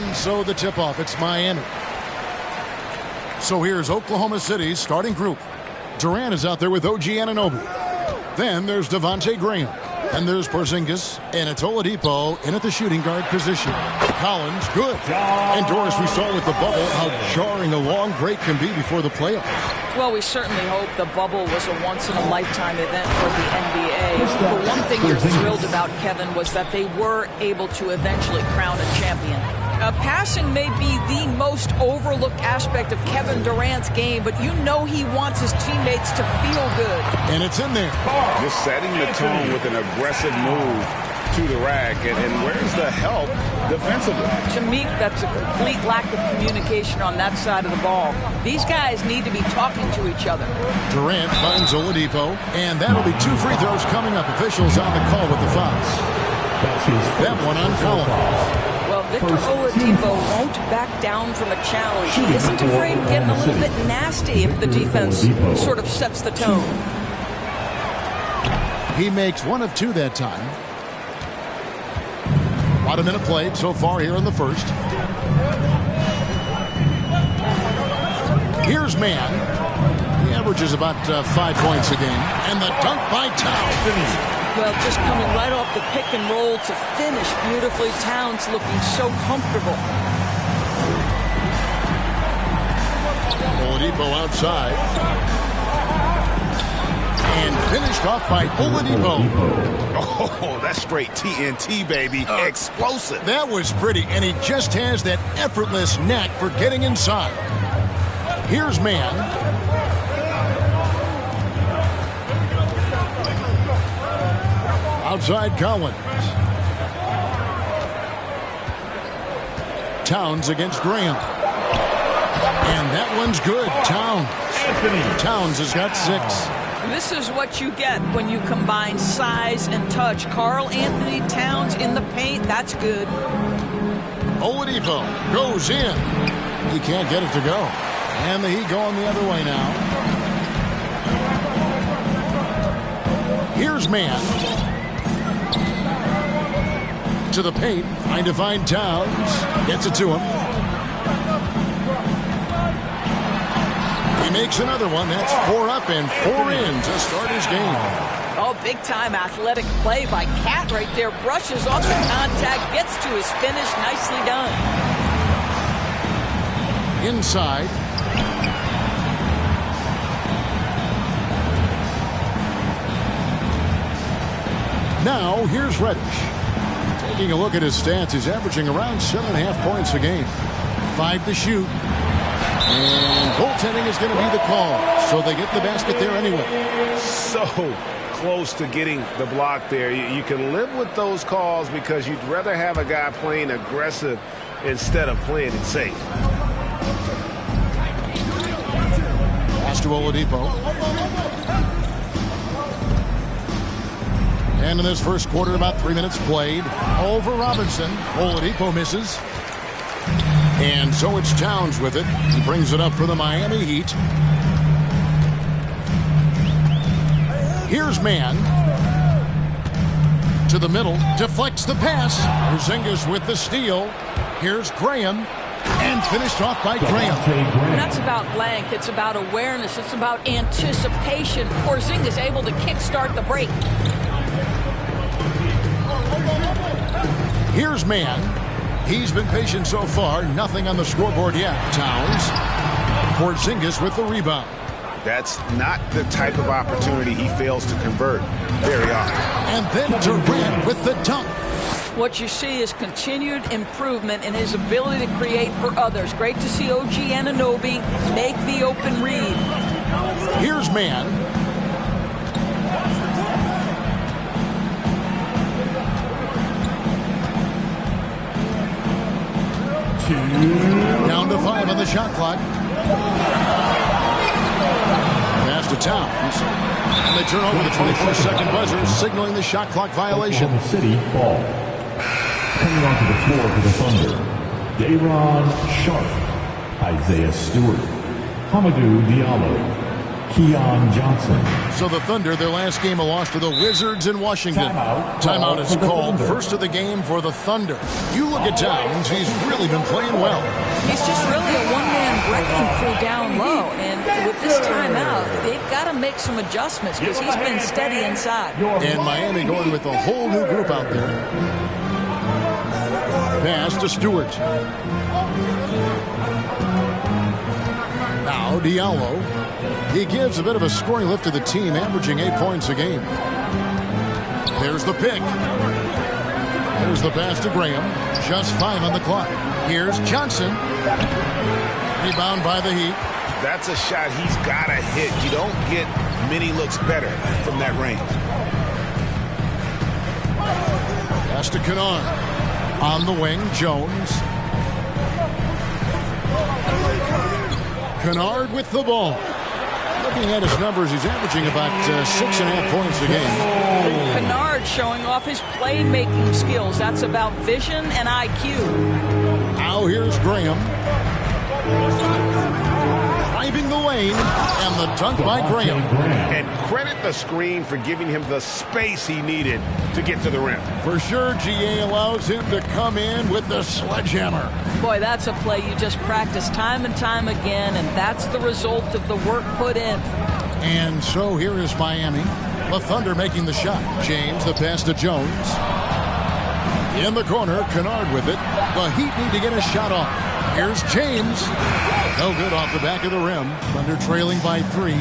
And so the tip-off, it's Miami. So here's Oklahoma City's starting group. Durant is out there with OG Anunoby. Then there's Devontae Graham. And there's Porzingis and it's Oladipo in at the shooting guard position. Collins, good. And Doris, we saw with the bubble how jarring a long break can be before the playoffs. Well, we certainly hope the bubble was a once-in-a-lifetime event for the NBA. The one thing you're thrilled about, Kevin, was that they were able to eventually crown a champion. Passing may be the most overlooked aspect of Kevin Durant's game, but you know he wants his teammates to feel good. And it's in there. Just setting the tone with an aggressive move to the rack. And where's the help defensively? To me, that's a complete lack of communication on that side of the ball. These guys need to be talking to each other. Durant finds Oladipo, and that'll be 2 free throws coming up. Officials on the call with the fouls. That one on Collins. Well, Victor Oladipo won't back down from a challenge. He isn't afraid of getting a little bit nasty if the defense sort of sets the tone. He makes 1 of 2 that time. About a minute played so far here in the first. Here's Mann. He averages about 5 points a game. And the dunk by Towns. Well, just coming right off the pick and roll to finish beautifully. Towns looking so comfortable. Oladipo outside. And finished off by Oladipo. Oh, that's straight TNT, baby. Explosive. That was pretty, and he just has that effortless knack for getting inside. Here's Mann. Outside Collins. Towns against Graham. And that one's good. Towns has got 6. This is what you get when you combine size and touch. Karl Anthony Towns in the paint. That's good. Oladipo goes in. He can't get it to go. And the Heat going the other way now. Here's Mann. To the paint, trying to find Towns. Gets it to him. He makes another one. That's 4 up and 4 in to start his game. Oh, big-time athletic play by Cat right there. Brushes off the contact, gets to his finish. Nicely done. Inside. Now, here's Reddish. Taking a look at his stats, he's averaging around 7.5 points a game. 5 to shoot. And goaltending is going to be the call. So they get the basket there anyway. So close to getting the block there. You can live with those calls because you'd rather have a guy playing aggressive instead of playing it safe. Pass to Oladipo. And in this first quarter, about 3 minutes played. Over Robinson. Oladipo misses. And so it's Towns with it. He brings it up for the Miami Heat. Here's Mann. To the middle. Deflects the pass. Porzingis with the steal. Here's Graham. And finished off by Graham. That's about length. It's about awareness. It's about anticipation. Porzingis able to kickstart the break. Here's Mann. He's been patient so far. Nothing on the scoreboard yet. Towns. Porzingis with the rebound. That's not the type of opportunity he fails to convert very often. And then Durant with the dunk. What you see is continued improvement in his ability to create for others. Great to see OG Anunoby make the open read. Here's Mann. Down to 5 on the shot clock. Pass to Towns. And they turn over the 24-second buzzer, signaling the shot clock violation. Oklahoma City ball. Coming onto the floor for the Thunder, Day'Ron Sharpe, Isaiah Stewart, Hamidou Diallo, Keon Johnson. So the Thunder, their last game, a loss to the Wizards in Washington. Timeout is called. First of the game for the Thunder. You look at Towns, he's really been playing well. He's just really a one-man wrecking crew down low. And with this timeout, they've got to make some adjustments because he's been steady inside. And Miami going with a whole new group out there. Pass to Stewart. Now Diallo. He gives a bit of a scoring lift to the team, averaging 8 points a game. There's the pick. There's the pass to Graham. Just 5 on the clock. Here's Johnson. Rebound by the Heat. That's a shot he's got to hit. You don't get many looks better from that range. Pass to Kennard. On the wing, Jones. Kennard with the ball. Looking at his numbers, he's averaging about 6.5 points a game. Kennard showing off his playmaking skills. That's about vision and IQ. Now here's Graham. Driving the lane, and the dunk by Graham. And credit the screen for giving him the space he needed to get to the rim. For sure, GA allows him to come in with the sledgehammer. Boy, that's a play you just practice time and time again, and that's the result of the work put in. And so here is Miami. The Thunder making the shot. James, the pass to Jones. In the corner, Kennard with it. The Heat need to get a shot off. Here's James. No good off the back of the rim. Thunder trailing by 3.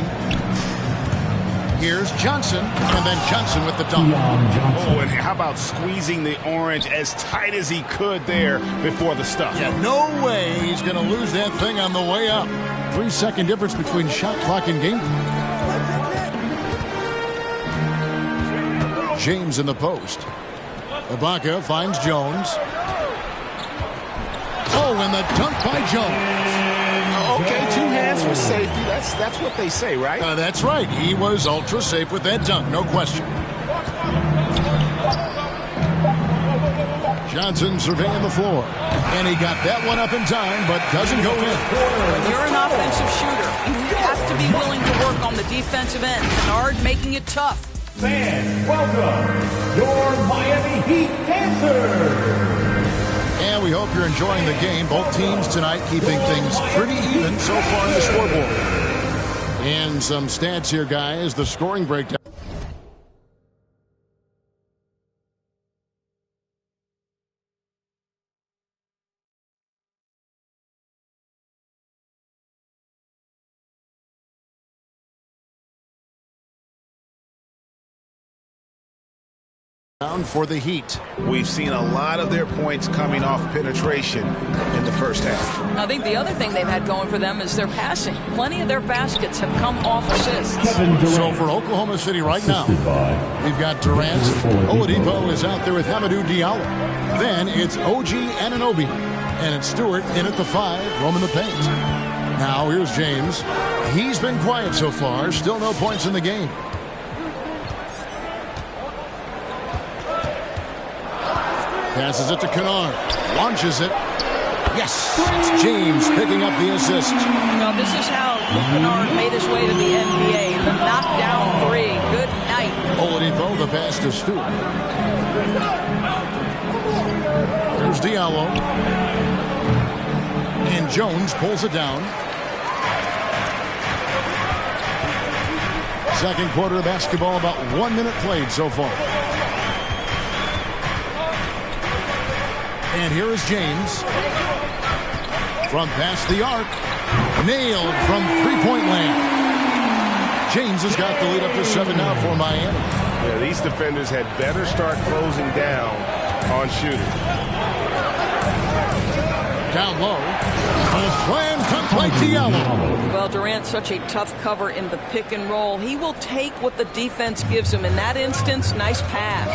Here's Johnson, and then Johnson with the dunk. Oh, and how about squeezing the orange as tight as he could there before the stuff? Yeah, no way he's going to lose that thing on the way up. 3-second difference between shot clock and game. James in the post. Ibaka finds Jones. Oh, and the dunk by Jones. Okay, 2 hands for safety. That's what they say, right? That's right. He was ultra safe with that dunk, no question. Johnson surveying the floor. And he got that one up in time, but doesn't go in. When you're an offensive shooter, you have to be willing to work on the defensive end. Kennard making it tough. Fans, welcome your Miami Heat dancers. And we hope you're enjoying the game. Both teams tonight keeping things pretty even so far in the scoreboard. And some stats here, guys. The scoring breakdown. For the Heat. We've seen a lot of their points coming off penetration in the first half. I think the other thing they've had going for them is their passing. Plenty of their baskets have come off assists. So for Oklahoma City right now, we've got Durant. Oladipo is out there with Hamidou Diallo. Then it's OG Anunoby. And it's Stewart in at the 5, roaming the paint. Now here's James. He's been quiet so far. Still no points in the game. Passes it to Kennard. Launches it. Yes! It's James picking up the assist. Now, this is how Kennard made his way to the NBA. The knockdown 3. Good night. Oladipo, the pass to Stewart. There's Diallo. And Jones pulls it down. Second quarter of basketball, about 1 minute played so far. And here is James. From past the arc. Nailed from three-point land. James has got the lead up to 7 now for Miami. Yeah, these defenders had better start closing down on shooting. Down low. A slam cut by Diallo. Well, Durant's such a tough cover in the pick and roll. He will take what the defense gives him. In that instance, nice pass.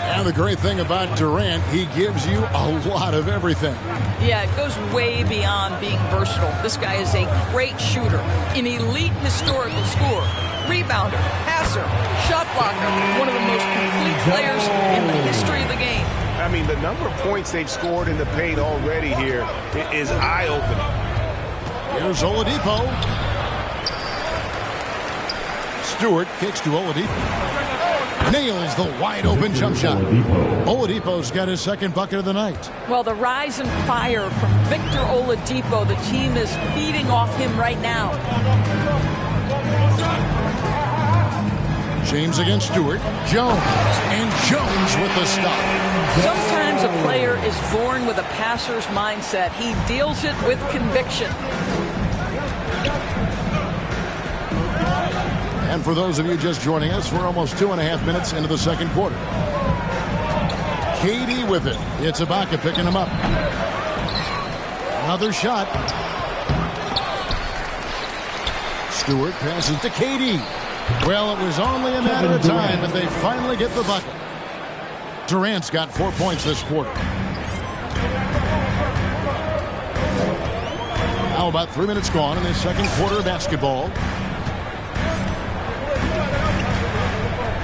And the great thing about Durant, he gives you a lot of everything. Yeah, it goes way beyond being versatile. This guy is a great shooter, an elite historical scorer, rebounder, passer, shot blocker, one of the most complete players in the history of the game. I mean, the number of points they've scored in the paint already here is eye-opening. Here's Oladipo. Stewart kicks to Oladipo. Nails the wide-open jump shot. Oladipo's got his second bucket of the night. Well, the rise and fire from Victor Oladipo, the team is feeding off him right now. James against Stewart. Jones. And Jones with the stop. Sometimes a player is born with a passer's mindset. He deals it with conviction. And for those of you just joining us, we're almost 2.5 minutes into the second quarter. KD with it. It's Ibaka picking him up. Another shot. Stewart passes to KD. Well, it was only a matter of time, but they finally get the bucket. Durant's got 4 points this quarter. Now about 3 minutes gone in the second quarter of basketball.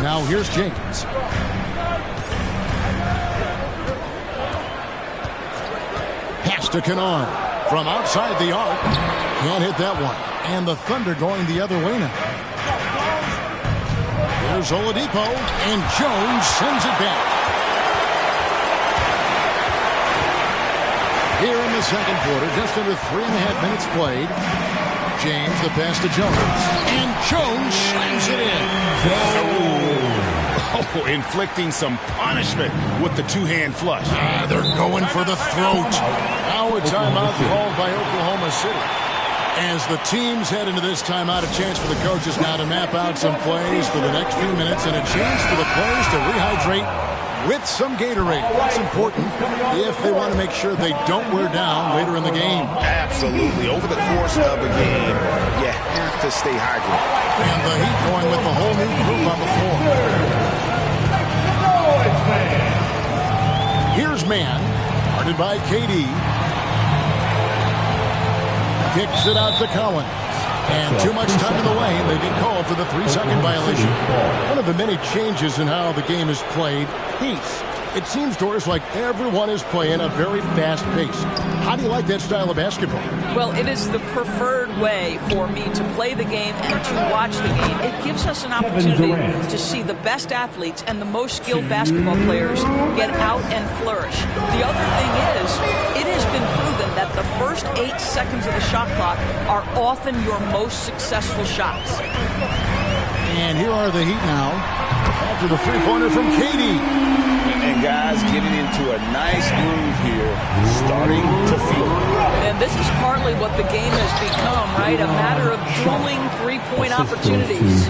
Now here's James. Pass to Kennard from outside the arc. Can't hit that one. And the Thunder going the other way now. There's Oladipo, and Jones sends it back. Here in the second quarter, just under 3.5 minutes played. James, the pass to Jones. And Jones slams it in. Oh, inflicting some punishment with the two-hand flush. They're going for the throat. Now a timeout called by Oklahoma City. As the teams head into this timeout, a chance for the coaches now to map out some plays for the next few minutes and a chance for the players to rehydrate with some Gatorade. That's important if they want to make sure they don't wear down later in the game. Absolutely. Over the course of a game, you have to stay hydrated. And the Heat going with the whole new group on the floor. Here's Man, guarded by KD. Kicks it out to Collins. And too much time in the lane. They get called for the 3-second violation. One of the many changes in how the game is played, pace. It seems, Doris, like everyone is playing a very fast pace. How do you like that style of basketball? Well, it is the preferred way for me to play the game and to watch the game. It gives us an opportunity to see the best athletes and the most skilled basketball players get out and flourish. The other thing is, it has been proven that the first 8 seconds of the shot clock are often your most successful shots. And here are the Heat now after the three-pointer from KD. And guys getting into a nice groove here, starting to feel it. And this is partly what the game has become, right? A matter of dueling three-point opportunities.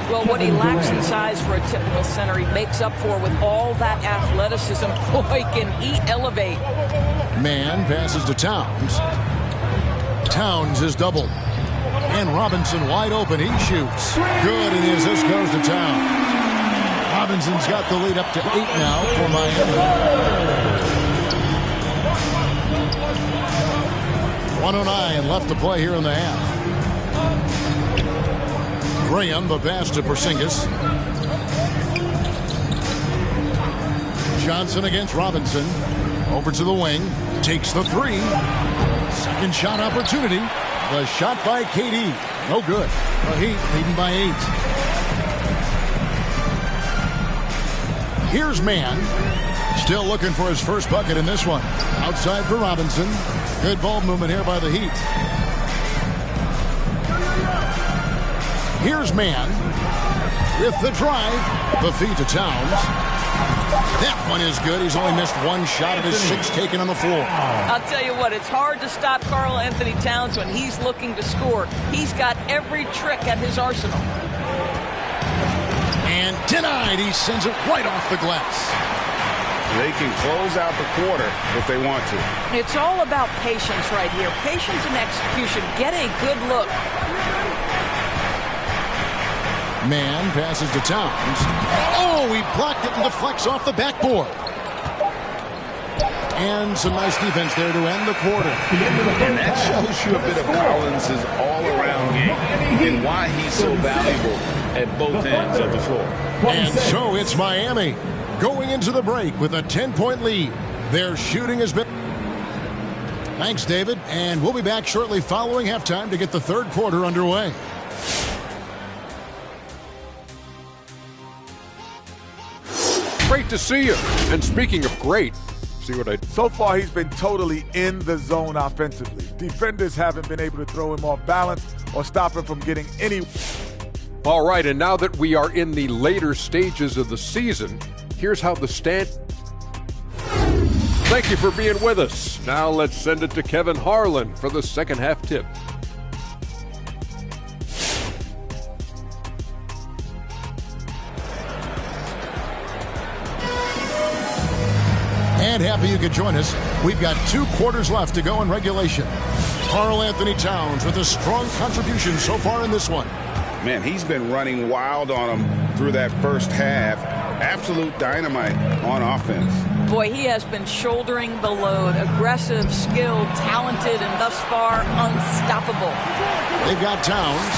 Well, what he lacks in size for a typical center, he makes up for with all that athleticism. Boy, can he elevate. Man passes to Towns. Towns is doubled. And Robinson wide open. He shoots. Good, and his assist goes to Towns. Robinson's got the lead up to 8 now for Miami. 1:09 left to play here in the half. Graham, the pass to Porzingis. Johnson against Robinson. Over to the wing. Takes the three. Second shot opportunity. The shot by KD. No good. The Heat leading by 8. Here's Man. Still looking for his first bucket in this one. Outside for Robinson. Good ball movement here by the Heat. Here's Man. With the drive. The feed to Towns. That one is good. He's only missed one shot of his 6 taken on the floor. I'll tell you what, it's hard to stop Karl Anthony Towns when he's looking to score. He's got every trick at his arsenal. And denied. He sends it right off the glass. They can close out the quarter if they want to. It's all about patience right here. Patience and execution. Get a good look. Man passes to Towns. Oh, he blocked it and deflects off the backboard. And some nice defense there to end the quarter. And that shows you a bit of Collins' all-around game and why he's so valuable at both ends of the floor. And so it's Miami going into the break with a 10-point lead. Their shooting has been... Thanks, David. And we'll be back shortly following halftime to get the third quarter underway. Great to see you. And speaking of great, see what I... So far, he's been totally in the zone offensively. Defenders haven't been able to throw him off balance or stop him from getting any... All right, and now that we are in the later stages of the season, here's how the stand... Thank you for being with us. Now let's send it to Kevin Harlan for the second half tip. And happy you could join us. We've got 2 quarters left to go in regulation. Karl Anthony Towns with a strong contribution so far in this one. Man, he's been running wild on him through that first half. Absolute dynamite on offense. Boy, he has been shouldering the load. Aggressive, skilled, talented, and thus far unstoppable. They've got Towns.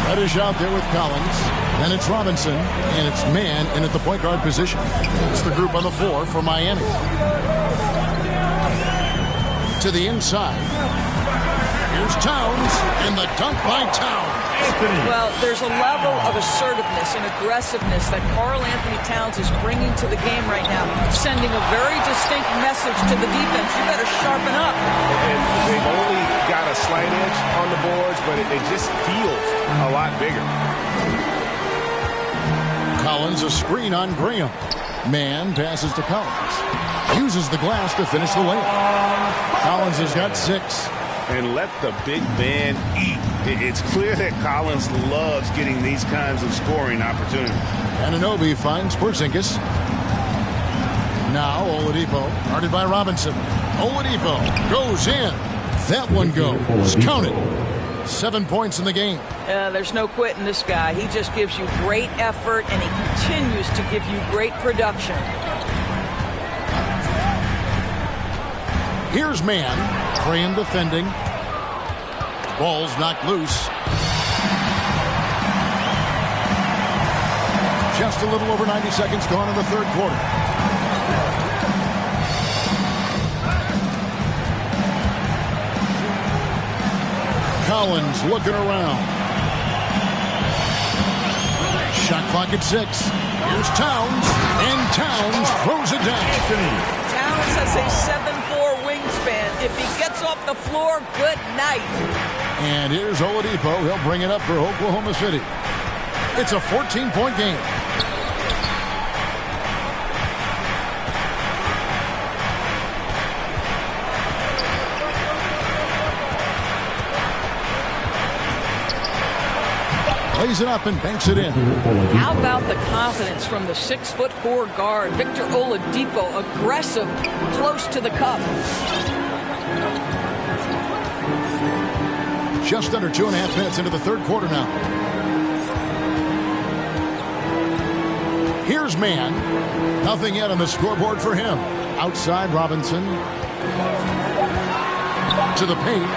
Reddish out there with Collins. Then it's Robinson, and it's Mann in at the point guard position. It's the group on the floor for Miami. To the inside. Here's Towns, and the dunk by Towns. Well, there's a level of assertiveness and aggressiveness that Karl Anthony Towns is bringing to the game right now, sending a very distinct message to the defense. You better sharpen up. And they've only got a slight edge on the boards, but it just feels a lot bigger. Collins a screen on Graham. Mann passes to Collins. Uses the glass to finish the layup. Collins has got 6. And let the big man eat. It's clear that Collins loves getting these kinds of scoring opportunities. Anunoby finds Porzingis. Now Oladipo, guarded by Robinson. Oladipo goes in. That one goes. Count it. 7 points in the game. There's no quitting this guy. He just gives you great effort, and he continues to give you great production. Here's Mann. Graham defending. Ball's knocked loose. Just a little over 90 seconds gone in the third quarter. Collins looking around. Shot clock at 6. Here's Towns, and Towns throws it down. Towns has a 7'4" wingspan. If he gets off the floor, good night. And here's Oladipo. He'll bring it up for Oklahoma City. It's a 14-point game. Lays it up and banks it in. How about the confidence from the 6'4" guard, Victor Oladipo, aggressive, close to the cup. Just under 2.5 minutes into the third quarter now. Here's Mann. Nothing yet on the scoreboard for him. Outside Robinson. To the paint.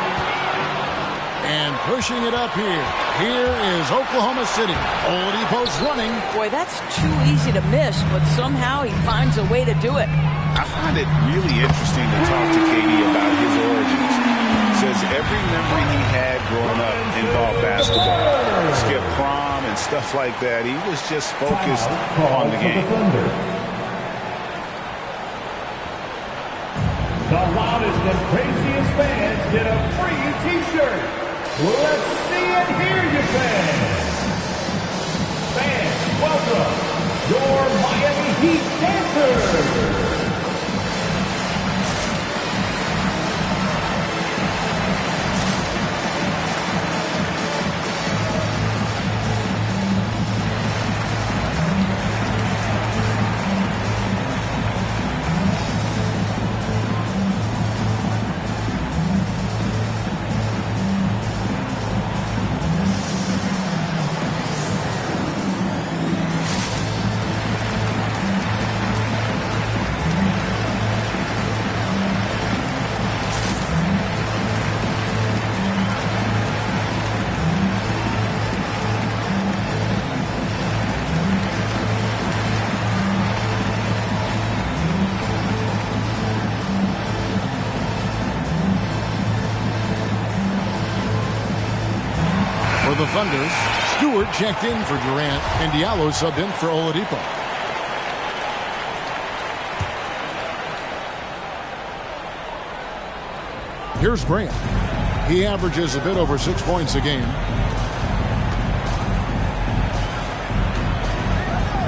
And pushing it up here. Here is Oklahoma City. Oladipo's running. Boy, that's too easy to miss, but somehow he finds a way to do it. I find it really interesting to talk to KD about his origins. Says every memory he had growing up involved basketball. Skip prom and stuff like that. He was just focused on the game. The loudest and craziest fans get a free T-shirt. Let's see and hear you, fans. Fans, welcome your Miami Heat dancers. For the Thunder, Stewart checked in for Durant, and Diallo subbed in for Oladipo. Here's Graham. He averages a bit over 6 points a game.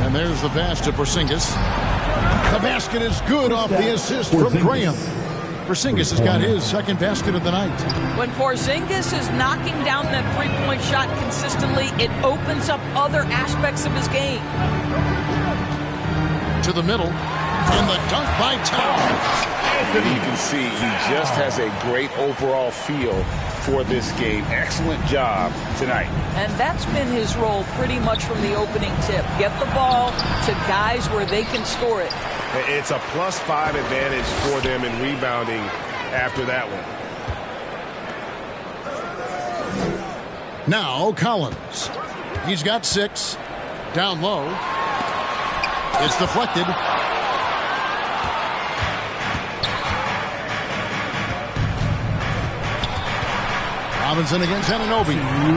And there's the pass to Porzingis. The basket is good off the assist from Graham. Porzingis has got his second basket of the night. When Porzingis is knocking down that three-point shot consistently, it opens up other aspects of his game. To the middle, and the dunk by Towns. You can see he just has a great overall feel for this game. Excellent job tonight. And that's been his role pretty much from the opening tip. Get the ball to guys where they can score it. It's a +5 advantage for them in rebounding after that one. Now Collins. He's got 6. Down low. It's deflected. Robinson against Anunoby.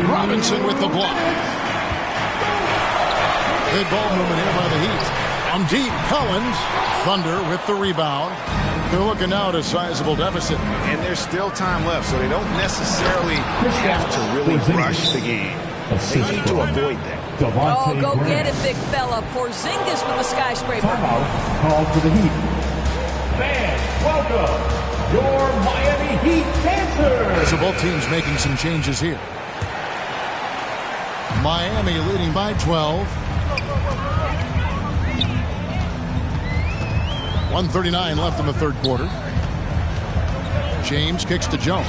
Robinson with the block. Good ball movement here by the Heat. On deep, Collins. Thunder with the rebound. They're looking now at a sizable deficit. And there's still time left, so they don't necessarily have to really rush the game. They need to avoid that. Oh, go get it, big fella. Porzingis with the skyscraper. Timeout called for the Heat. Fans, welcome your Miami Heat dancers. So both teams making some changes here. Miami leading by 12. 1:39 left in the third quarter. James kicks to Jones.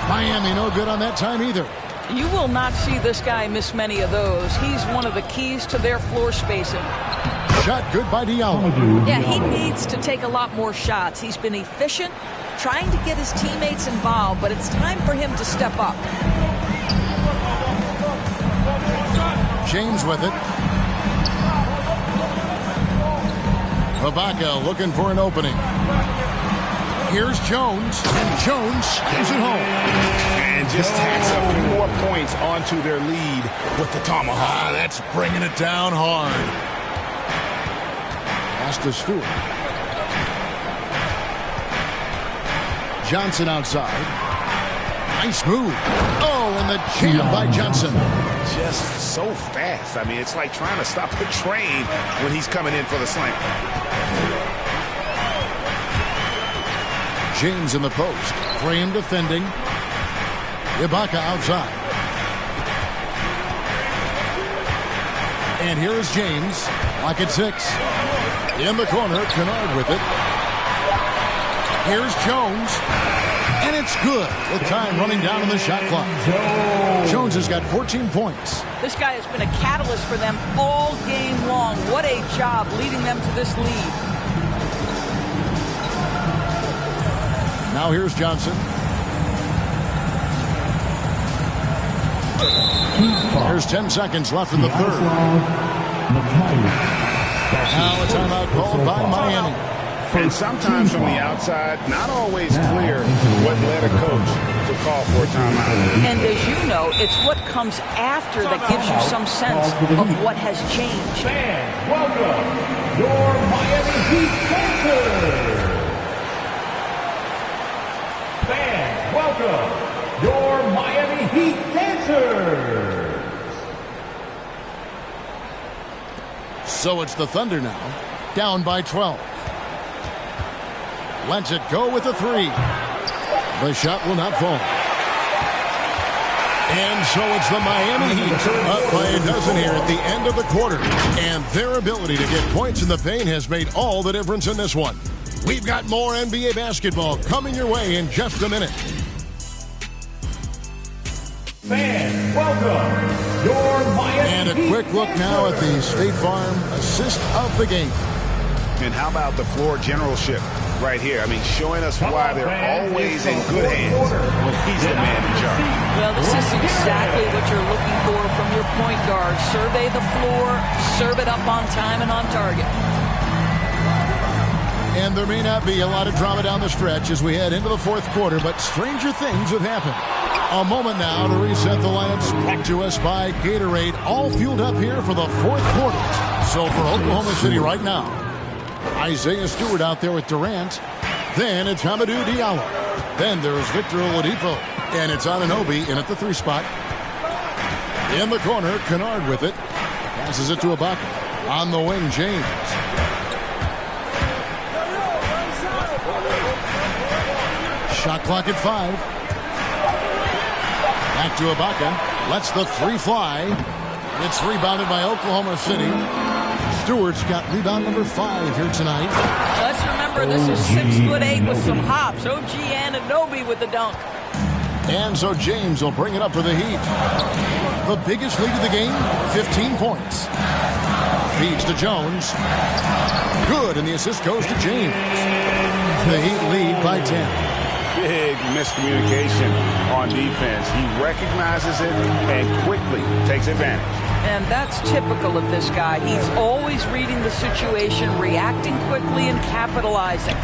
Miami no good on that time either. You will not see this guy miss many of those. He's one of the keys to their floor spacing. Shot good by Diallo. Yeah, he needs to take a lot more shots. He's been efficient, trying to get his teammates involved, but it's time for him to step up. James with it. Ibaka looking for an opening. Here's Jones, and Jones gives it home. And just tacks a few more points onto their lead with the tomahawk. That's bringing it down hard. Pass to Stewart. Johnson outside. Nice move. Oh, and the jam by Johnson. Just so fast. I mean, it's like trying to stop the train when he's coming in for the slam. James in the post. Graham defending. Ibaka outside. And here is James. Lock at 6. In the corner. Kennard with it. Here's Jones. And it's good with time running down on the shot clock. Jones has got 14 points. This guy has been a catalyst for them all game long. What a job leading them to this lead. Now here's Johnson. There's 10 seconds left in the third. Now a timeout called by Miami. And sometimes from the outside, not always clear what led a coach to call for a timeout. And as you know, it's what comes after that gives you some sense of what has changed. Fans, welcome your Miami Heat dancers. Fans, welcome your Miami Heat dancers. So it's the Thunder now, down by 12. Lets it go with a 3. The shot will not fall. And so it's the Miami Heat up by a dozen here at the end of the quarter. And their ability to get points in the paint has made all the difference in this one. We've got more NBA basketball coming your way in just a minute. Fans, welcome your Miami And a quick look now at the State Farm assist of the game. And how about the floor generalship right here? I mean, showing us why they're always in good hands when he's the man in charge. Well, this is exactly what you're looking for from your point guard. Survey the floor, serve it up on time and on target. And there may not be a lot of drama down the stretch as we head into the fourth quarter, but stranger things have happened. A moment now to reset the lineups brought to us by Gatorade, all fueled up here for the fourth quarter. So for Oklahoma City right now, Isaiah Stewart out there with Durant. Then it's Hamidou Diallo. Then there's Victor Oladipo. And it's Anunoby in at the 3 spot. In the corner, Kennard with it. Passes it to Ibaka. On the wing, James. Shot clock at 5. Back to Ibaka. Lets the 3 fly. It's rebounded by Oklahoma City. Stewart's got rebound number 5 here tonight. Let's remember this is 6'8" with some hops. OG Anunoby with the dunk. And so James will bring it up for the Heat. The biggest lead of the game, 15 points. Feeds to Jones. Good, and the assist goes to James. The Heat lead by 10. Big miscommunication on defense. He recognizes it and quickly takes advantage. And that's typical of this guy. He's always reading the situation, reacting quickly, and capitalizing.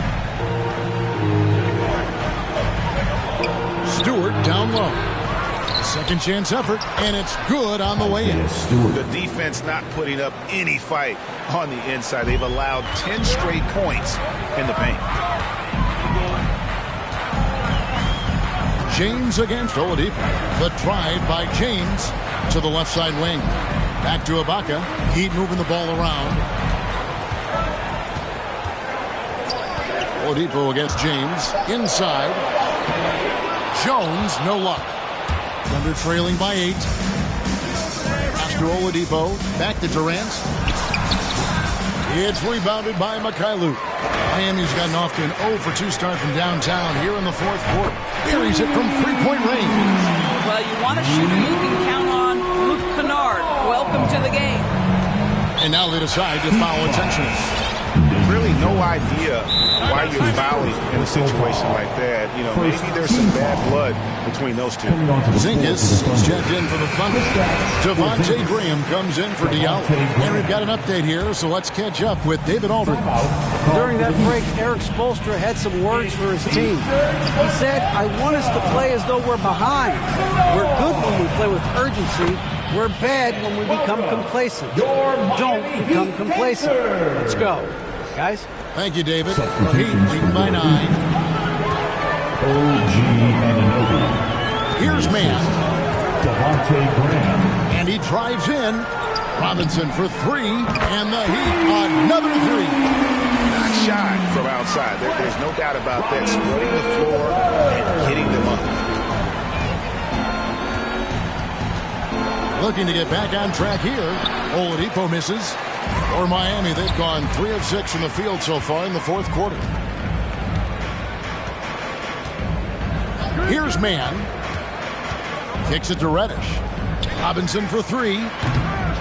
Stewart down low. Second chance effort, and it's good on the way in. The defense not putting up any fight on the inside. They've allowed 10 straight points in the paint. James against Oladipo. The drive by James to the left side wing. Back to Ibaka. Heat moving the ball around. Oladipo against James. Inside. Jones, no luck. Thunder trailing by 8. Pass to Oladipo. Back to Durant. It's rebounded by Mikhailuk. Miami's gotten off to an 0 for 2 start from downtown here in the 4th quarter. Buries it from 3-point range. Well, you want a shooter you can count on. Luke Kennard, welcome to the game. And now they decide to foul intentionally. Really no idea why you're fouling in a situation like that. You know, maybe there's some bad blood between those two. Zingas checked in for the Thunder. Devontae Graham comes in for Diallo. And we've got an update here, so let's catch up with David Aldridge. During that break, Eric Spoelstra had some words for his team. He said, I want us to play as though we're behind. We're good when we play with urgency. We're bad when we become complacent. Don't become complacent. Let's go. Guys? Thank you, David. Heat leading by 9. OG Anunoby. Here's man. Devontae Graham. And he drives in. Robinson for 3. And the Heat, another 3. Not shy from outside. There's no doubt about that. Spreading the floor and hitting them up. Looking to get back on track here. Oladipo misses. For Miami, they've gone 3 of 6 from the field so far in the 4th quarter. Here's man. Kicks it to Reddish. Robinson for 3.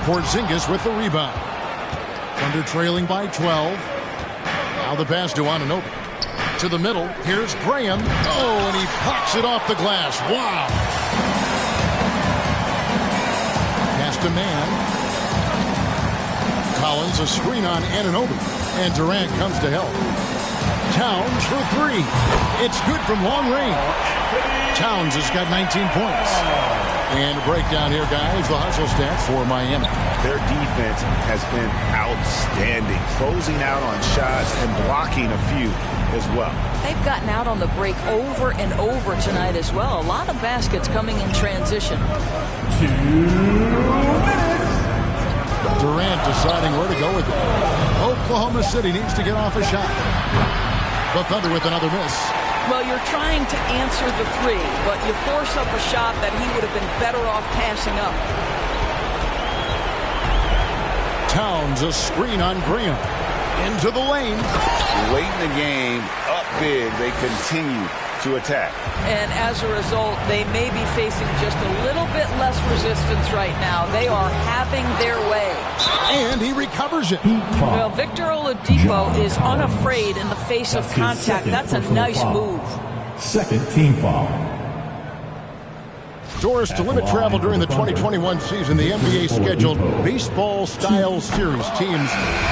Porzingis with the rebound. Thunder trailing by 12. Now the pass to Anunoby. To the middle. Here's Graham. Oh, and he pops it off the glass. Wow. Pass to man. Collins, a screen on Anunoby. And Durant comes to help. Towns for 3. It's good from long range. Towns has got 19 points. And a breakdown here, guys. The hustle stats for Miami. Their defense has been outstanding. Closing out on shots and blocking a few as well. They've gotten out on the break over and over tonight as well. A lot of baskets coming in transition. 2 minutes. Durant deciding where to go with it. Oklahoma City needs to get off a shot. The Thunder with another miss. Well, you're trying to answer the 3, but you force up a shot that he would have been better off passing up. Towns, a screen on Graham. Into the lane. Late in the game, up big, they continue to attack. And as a result, they may be facing just a little bit less resistance right now. They are having their way. And he recovers it. Well, Victor Oladipo is unafraid in the face of contact. That's a nice move. Second team foul. Doris, to limit travel during the 2021 season, the NBA scheduled baseball-style series, teams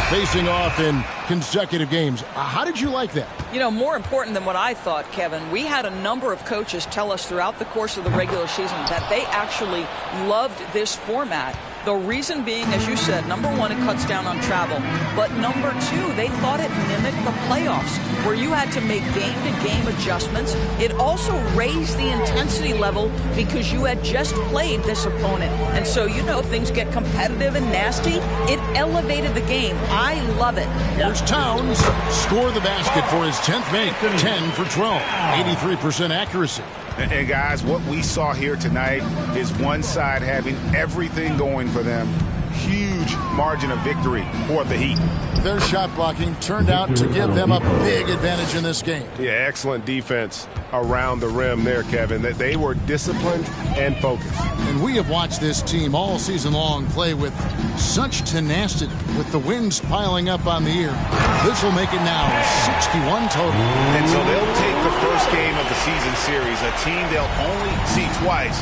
facing off in consecutive games. How did you like that? You know, more important than what I thought, Kevin, we had a number of coaches tell us throughout the course of the regular season that they actually loved this format. The reason being, as you said, number one, it cuts down on travel. But number two, they thought it mimicked the playoffs, where you had to make game-to-game adjustments. It also raised the intensity level because you had just played this opponent. And so, things get competitive and nasty. It elevated the game. I love it. Here's Towns. Score the basket for his 10th make. 10 for 12. 83% accuracy. And guys, what we saw here tonight is one side having everything going for them. Huge margin of victory for the Heat. Their shot blocking turned out to give them a big advantage in this game. Yeah, excellent defense around the rim there, Kevin. That they were disciplined and focused. And we have watched this team all season long play with such tenacity, with the wins piling up on the year. This will make it now 61 total. And so they'll take the first game of the season series, a team they'll only see twice.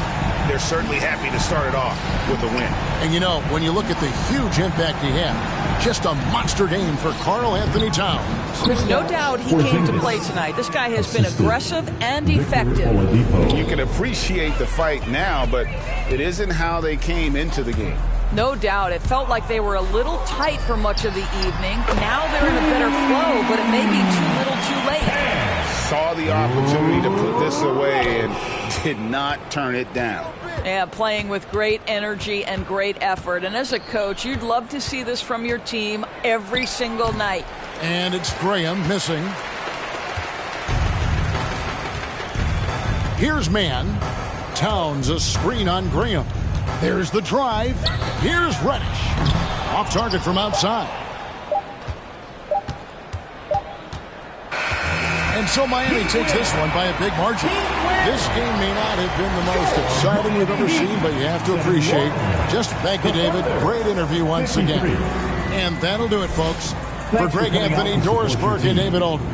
They're certainly happy to start it off with a win. And when you look at the huge impact he had, just a monster game for Karl Anthony Towns. No doubt he came to play tonight. This guy has been aggressive and effective. You can appreciate the fight now, but it isn't how they came into the game. No doubt. It felt like they were a little tight for much of the evening. Now they're in a better flow, but it may be too little too late. Saw the opportunity to put this away and did not turn it down. Yeah, playing with great energy and great effort. And as a coach, you'd love to see this from your team every single night. And it's Graham missing. Here's man. Towns a screen on Graham. There's the drive. Here's Reddish. Off target from outside. And so Miami takes this one by a big margin. This game may not have been the most exciting we've ever seen, but you have to appreciate. Just thank you, David. Great interview once again. And that'll do it, folks. For Greg Anthony, Doris Burke, and David Aldridge.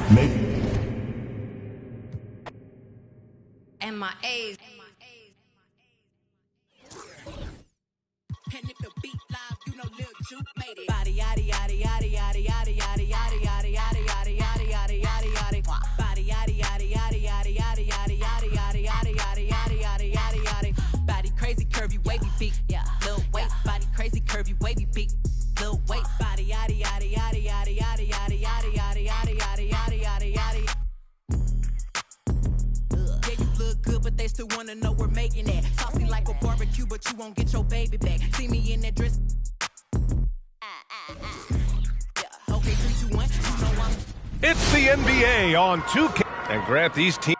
And my A's. And if the beat live, Lil Juke made it. Body yaddy yaddy yaddy yaddy yaddy yaddy yaddy yaddy yaddy yaddy yaddy yaddy yaddy yaddy. Body yaddy yaddy yaddy yaddy yaddy yaddy yaddy yaddy yaddy yaddy yaddy yaddy yaddy yaddy. Body crazy, curvy, wavy beat. Yeah, Lil weight. Body crazy, curvy, wavy beat. Lil weight. Body yaddy yaddy yaddy yaddy yaddy yaddy yaddy yaddy yaddy yaddy yaddy yaddy yaddy. Yeah, you look good, but they still wanna know we're making it. Saucy like a barbecue, but you won't get your baby back. See me in that dress. Yeah, okay, 3, 2, 1. You know I'm. It's the NBA on 2K. And Grant, these teams.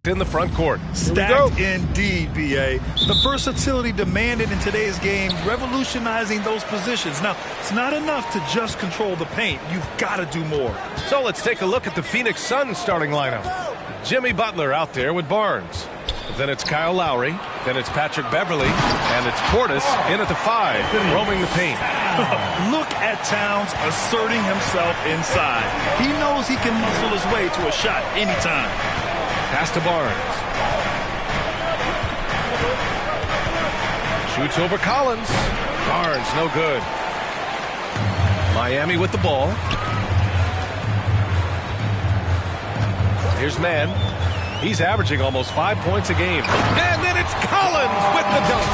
In the front court. Stacked indeed, B.A. The versatility demanded in today's game, revolutionizing those positions. Now, it's not enough to just control the paint. You've got to do more. So let's take a look at the Phoenix Suns starting lineup. Jimmy Butler out there with Barnes. Then it's Kyle Lowry. Then it's Patrick Beverly. And it's Portis in at the 5, roaming the paint. Look at Towns asserting himself inside. He knows he can muscle his way to a shot anytime. Pass to Barnes. Shoots over Collins. Barnes, no good. Miami with the ball. Here's Mann. He's averaging almost 5 points a game. And then it's Collins with the dunk.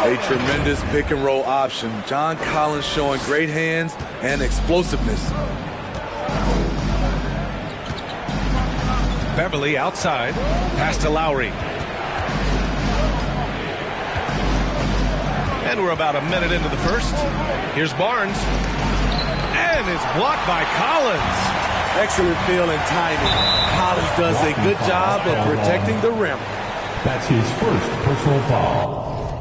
A tremendous pick and roll option. John Collins showing great hands and explosiveness. Beverly outside. Pass to Lowry. And we're about a minute into the first. Here's Barnes. And it's blocked by Collins. Excellent feel and timing. Collins does a good job of protecting the rim. That's his first personal foul.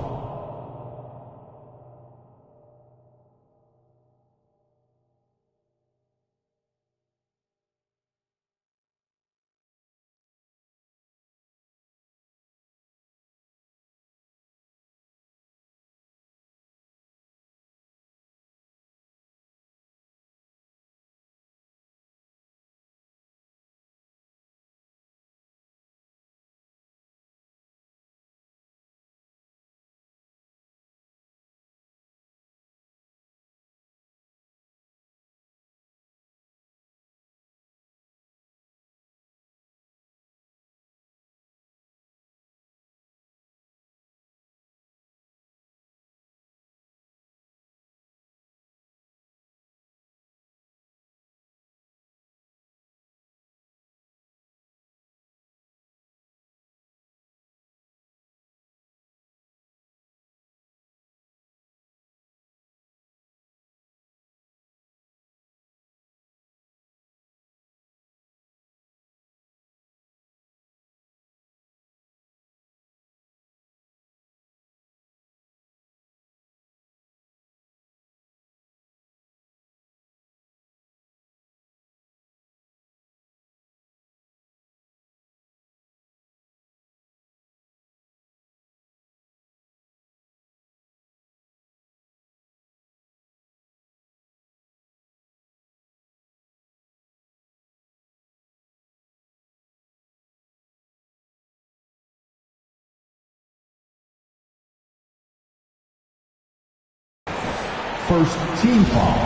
first team foul.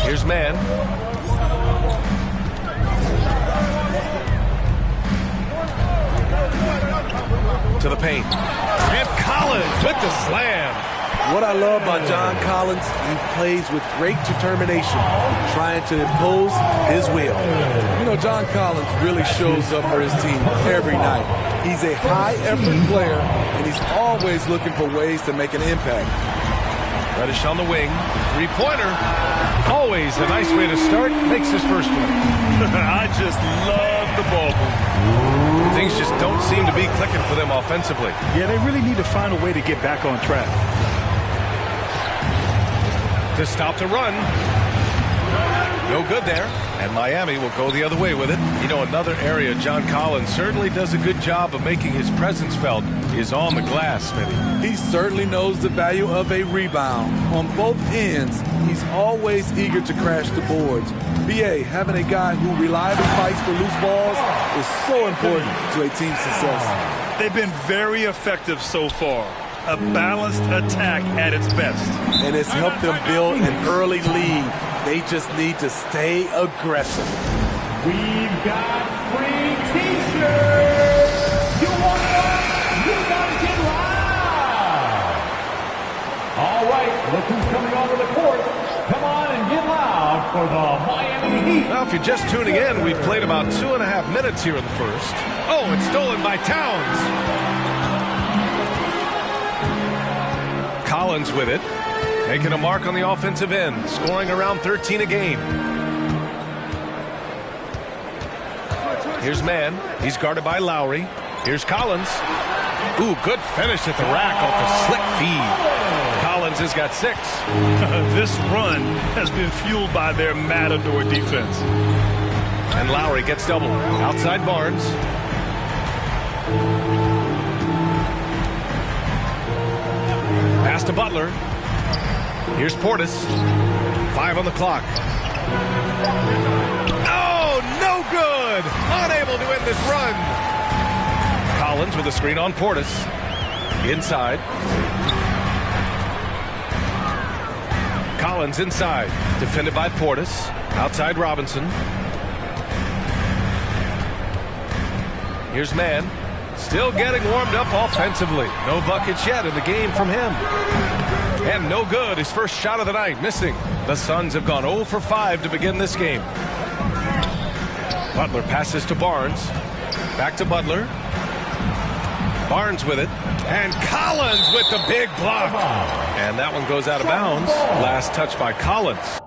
Here's man. To the paint. And Collins with the slam. What I love about John Collins, he plays with great determination, trying to impose his will. You know, John Collins really shows up for his team every night. He's a high-effort player, and he's always looking for ways to make an impact. Reddish on the wing. Three-pointer. Always a nice way to start. Makes his first one. I just love the ball movement. Things just don't seem to be clicking for them offensively. Yeah, they really need to find a way to get back on track. To stop the run. No good there. And Miami will go the other way with it. You know, another area John Collins certainly does a good job of making his presence felt is on the glass, Smitty. He certainly knows the value of a rebound. On both ends, he's always eager to crash the boards. BA, having a guy who reliably fights for loose balls is so important to a team's success. They've been very effective so far. A balanced attack at its best. And it's helped them build an early lead. They just need to stay aggressive. We've got free T-shirts. You want one? You gotta get loud. All right, look who's coming onto the court. Come on and get loud for the Miami Heat. Now, if you're just tuning in, we've played about 2.5 minutes here in the first. Oh, it's stolen by Towns. Collins with it, making a mark on the offensive end, scoring around 13 a game. Here's Mann. He's guarded by Lowry. Here's Collins. Ooh, good finish at the rack off the slick feed. Collins has got 6. This run has been fueled by their Matador defense. And Lowry gets double. Outside Barnes. Pass to Butler. Here's Portis. 5 on the clock. Oh, no good! Unable to end this run. Collins with a screen on Portis. Inside. Collins inside. Defended by Portis. Outside Robinson. Here's Mann. Still getting warmed up offensively. No buckets yet in the game from him. And no good. His first shot of the night, missing. The Suns have gone 0 for 5 to begin this game. Butler passes to Barnes. Back to Butler. Barnes with it. And Collins with the big block. And that one goes out of bounds. Last touch by Collins.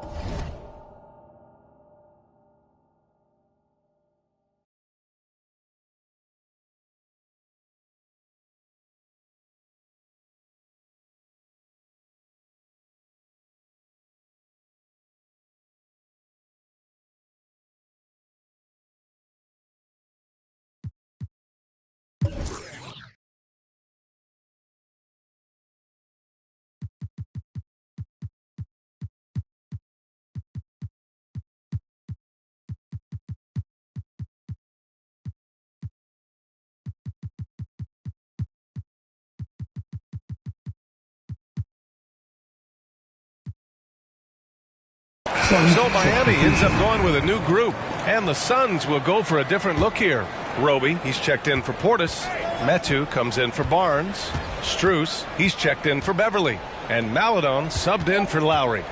So Miami ends up going with a new group, and the Suns will go for a different look here. Roby, he's checked in for Portis. Metu comes in for Barnes. Strus, he's checked in for Beverly. And Maladon subbed in for Lowry.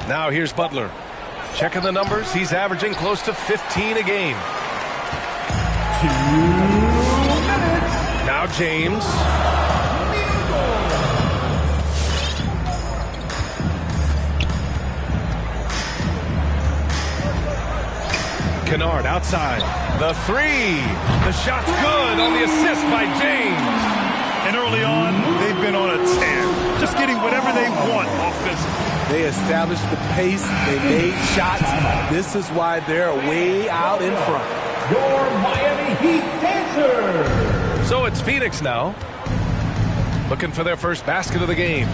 Now here's Butler. Checking the numbers, he's averaging close to 15 a game. 2 minutes. Now James. Kennard outside. The 3. The shot's good on the assist by James. And early on, they've been on a tear. Just getting whatever they want offensively. They established the pace. They made shots. This is why they're way out in front. Your Miami Heat dancers. So it's Phoenix now. Looking for their first basket of the game.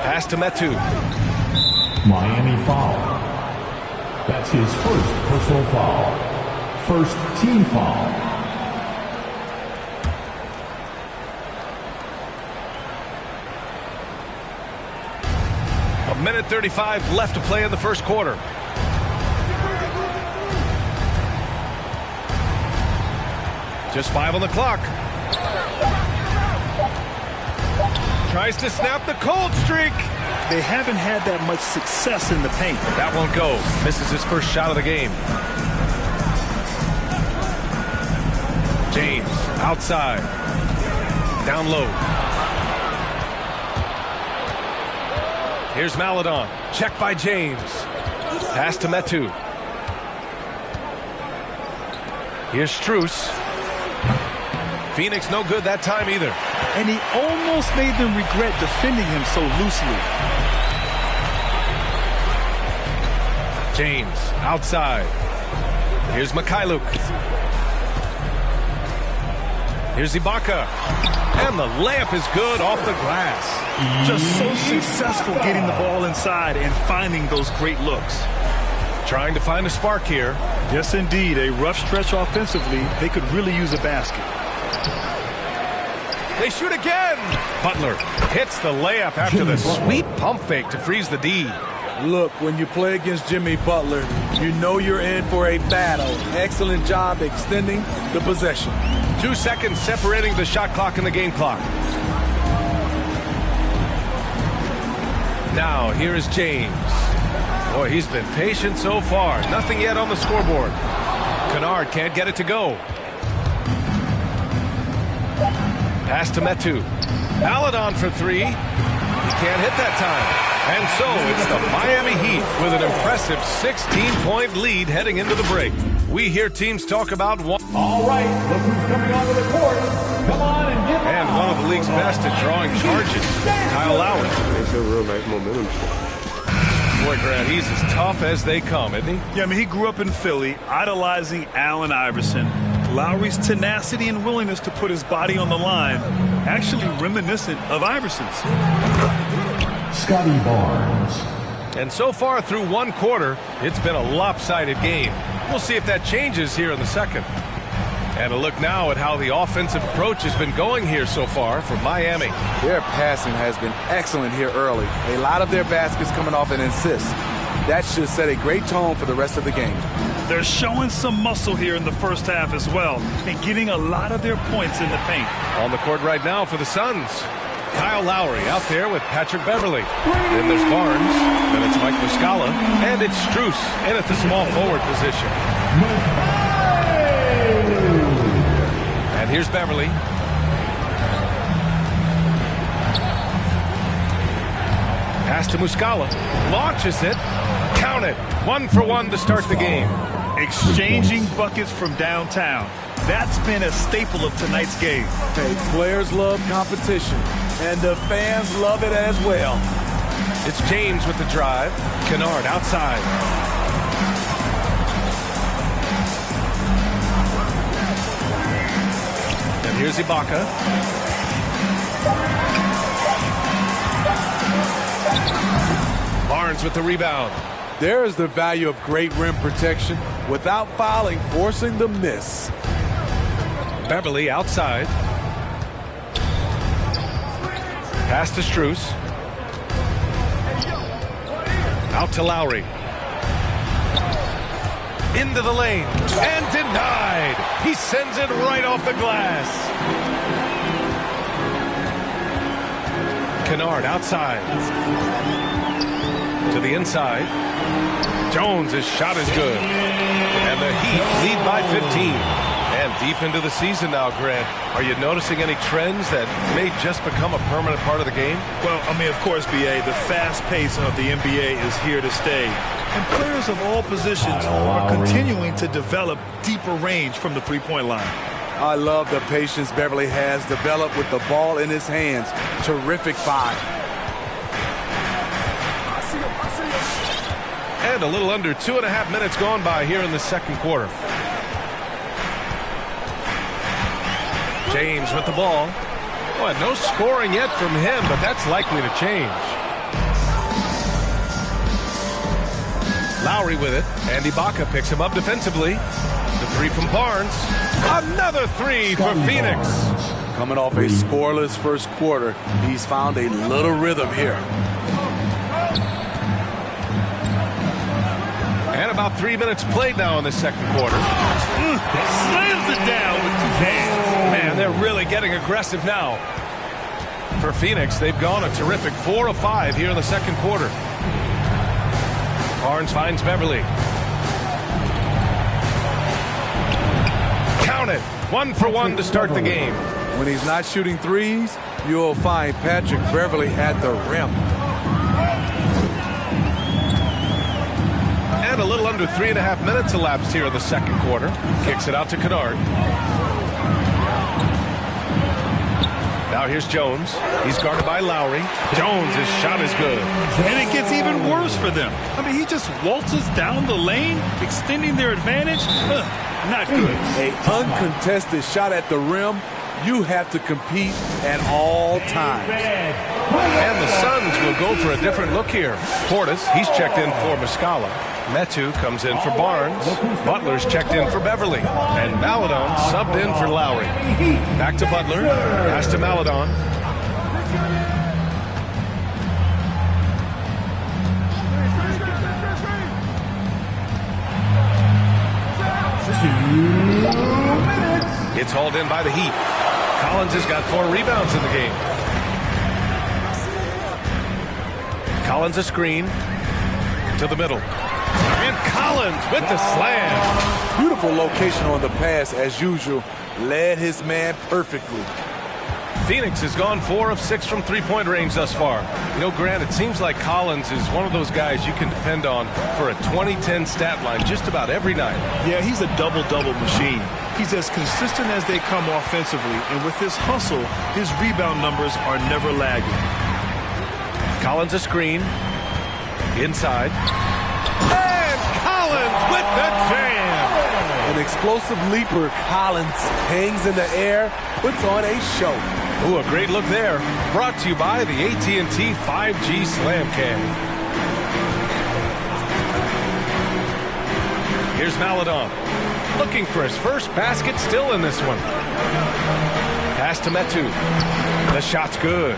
Pass to Metu. Miami foul. That's his first personal foul. First team foul. A minute 35 left to play in the first quarter. Just 5 on the clock. Tries to snap the cold streak. They haven't had that much success in the paint. That won't go. Misses his first shot of the game. James outside. Down low. Here's Maladon. Check by James. Pass to Metu. Here's Strus. Phoenix no good that time either. And he almost made them regret defending him so loosely. James outside. Here's Mikhailuk. Here's Ibaka. And the layup is good off the glass. Just so successful getting the ball inside and finding those great looks. Trying to find a spark here. Yes, indeed. A rough stretch offensively. They could really use a basket. They shoot again. Butler hits the layup after the sweet pump fake to freeze the D. Look, when you play against Jimmy Butler, you know you're in for a battle. Excellent job extending the possession. 2 seconds separating the shot clock and the game clock. Now, here is James. Boy, he's been patient so far. Nothing yet on the scoreboard. Kennard can't get it to go. Pass to Metu. Maladon for 3. He can't hit that time. And so it's the Miami Heat with an impressive 16-point lead heading into the break. We hear teams talk about one. All right, look who's coming onto the court. Come on and get And one of the league's best at drawing charges, Kyle Lowry. It's a real nice momentum. Boy, Grant, he's as tough as they come, isn't he? Yeah, I mean, he grew up in Philly, idolizing Allen Iverson. Lowry's tenacity and willingness to put his body on the line, actually reminiscent of Iverson's. Scotty Barnes. And so far through one quarter, it's been a lopsided game. We'll see if that changes here in the second. And a look now at how the offensive approach has been going here so far for Miami. Their passing has been excellent here early. A lot of their baskets coming off an assist. That should set a great tone for the rest of the game. They're showing some muscle here in the first half as well and getting a lot of their points in the paint. On the court right now for the Suns. Kyle Lowry out there with Patrick Beverly. Then there's Barnes. Then it's Mike Muscala. And it's Strus in at the small forward position. And here's Beverly. Pass to Muscala. Launches it. Count it. 1 for 1 to start the game. Exchanging buckets from downtown. That's been a staple of tonight's game. Hey, players love competition, and the fans love it as well. It's James with the drive. Kennard outside. And here's Ibaka. Barnes with the rebound. There is the value of great rim protection without fouling, forcing the miss. Beverly outside. Pass to Strus. Out to Lowry. Into the lane. And denied. He sends it right off the glass. Kennard outside. To the inside. Jones' shot is good. And the Heat lead by 15. And deep into the season now, Grant. Are you noticing any trends that may just become a permanent part of the game? Well, I mean, of course, B.A., the fast pace of the NBA is here to stay. And players of all positions are continuing to develop deeper range from the three-point line. I love the patience Beverly has developed with the ball in his hands. Terrific find. And a little under 2.5 minutes gone by here in the second quarter. James with the ball. Boy, no scoring yet from him, but that's likely to change. Lowry with it, and Ibaka picks him up defensively. The Three from Barnes. Another three for Phoenix. Coming off a scoreless first quarter, he's found a little rhythm here. And about 3 minutes played now in the second quarter. Slams it down with two hands. Man, they're really getting aggressive now. For Phoenix, they've gone a terrific 4 of 5 here in the second quarter. Barnes finds Beverly. Count it. 1 for 1 to start the game. When he's not shooting threes, you'll find Patrick Beverly at the rim. And a little under 3.5 minutes elapsed here in the second quarter. Kicks it out to Kennard. Now here's Jones. He's guarded by Lowry. Jones, his shot is good. And it gets even worse for them. I mean, he just waltzes down the lane, extending their advantage. Not good. An uncontested shot at the rim. You have to compete at all times. And the Suns will go for a different look here. Portis, he's checked in for Muscala. Metu comes in for Barnes. Butler's checked in for Beverly. And Maladon subbed in for Lowry. Back to Butler. Pass to Maladon. It's hauled in by the Heat. Collins has got 4 rebounds in the game. Collins a screen to the middle. And Collins with the slam. Beautiful location on the pass as usual. Led his man perfectly. Phoenix has gone 4 of 6 from three-point range thus far. You know, Grant, it seems like Collins is one of those guys you can depend on for a 20-10 stat line just about every night. Yeah, he's a double-double machine. He's as consistent as they come offensively, and with his hustle, his rebound numbers are never lagging. Collins a screen. Inside. And Collins with the jam! An explosive leaper. Collins hangs in the air, puts on a show. Ooh, a great look there. Brought to you by the AT&T 5G Slam Cam. Here's Maladon. Looking for his first basket, still in this one. Pass to Metu. The shot's good.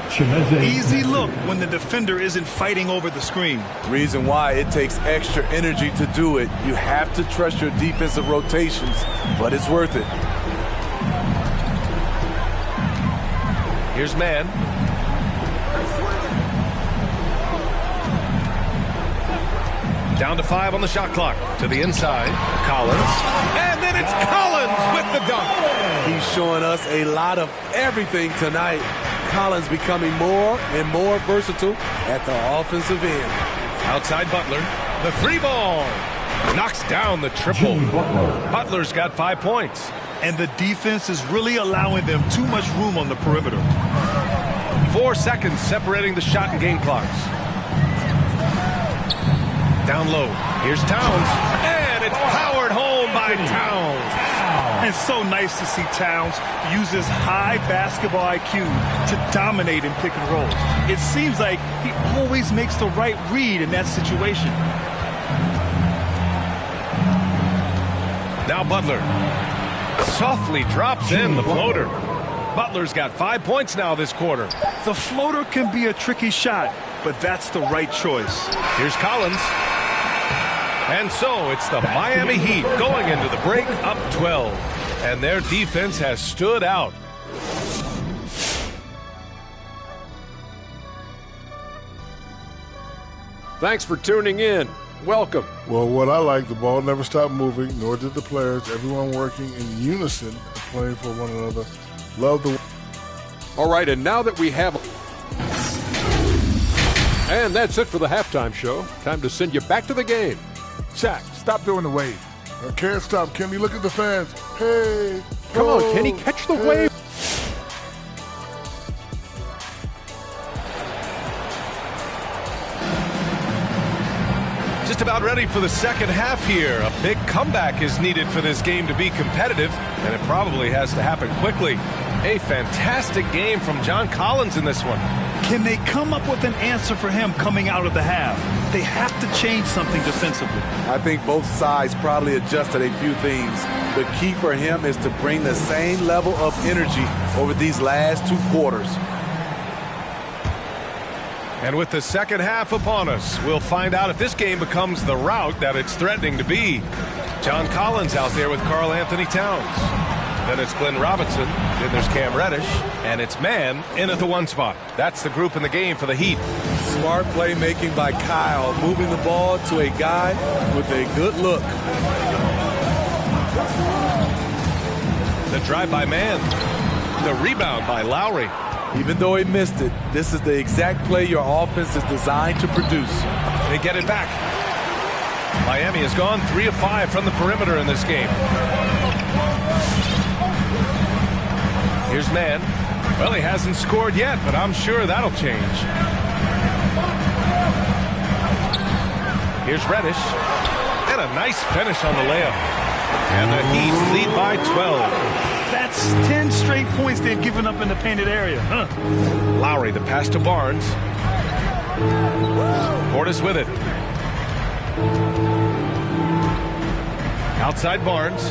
Easy look when the defender isn't fighting over the screen. Reason why it takes extra energy to do it. You have to trust your defensive rotations, but it's worth it. Here's Man. Down to 5 on the shot clock. To the inside. Collins. And then it's Collins with the dunk. He's showing us a lot of everything tonight. Collins becoming more and more versatile at the offensive end. Outside Butler. The 3-ball. Knocks down the triple. Butler's got 5 points. And the defense is really allowing them too much room on the perimeter. 4 seconds separating the shot and game clocks. Down low. Here's Towns. And it's powered home by Towns. It's so nice to see Towns use his high basketball IQ to dominate in pick and rolls. It seems like he always makes the right read in that situation. Now Butler. Softly drops in the floater. Butler's got 5 points now this quarter. The floater can be a tricky shot, but that's the right choice. Here's Collins. And so it's the Miami Heat going into the break up 12. And their defense has stood out. Thanks for tuning in. Welcome. Well, what I like, the ball never stopped moving, nor did the players. Everyone working in unison and playing for one another. Love the... All right, and now that we have... And that's it for the halftime show. Time to send you back to the game. Shaq, stop doing the wave. I can't stop. Kenny, look at the fans. Hey. Come on, Kenny, catch the wave. Just about ready for the second half here. A big comeback is needed for this game to be competitive, and it probably has to happen quickly. A fantastic game from John Collins in this one. Can they come up with an answer for him coming out of the half? They have to change something defensively. I think both sides probably adjusted a few things. The key for him is to bring the same level of energy over these last 2 quarters. And with the second half upon us, we'll find out if this game becomes the rout that it's threatening to be. John Collins out there with Karl Anthony Towns. Then it's Glenn Robinson. Then there's Cam Reddish. And it's man in at the 1 spot. That's the group in the game for the Heat. Smart playmaking by Kyle, moving the ball to a guy with a good look. The drive by man. The rebound by Lowry. Even though he missed it, this is the exact play your offense is designed to produce. They get it back. Miami has gone 3 of 5 from the perimeter in this game. Here's man. Well, he hasn't scored yet, but I'm sure that'll change. Here's Reddish. And a nice finish on the layup. And the Heat lead by 12. That's 10 straight points they've given up in the painted area. Lowry, the pass to Barnes. Portis with it. Outside Barnes.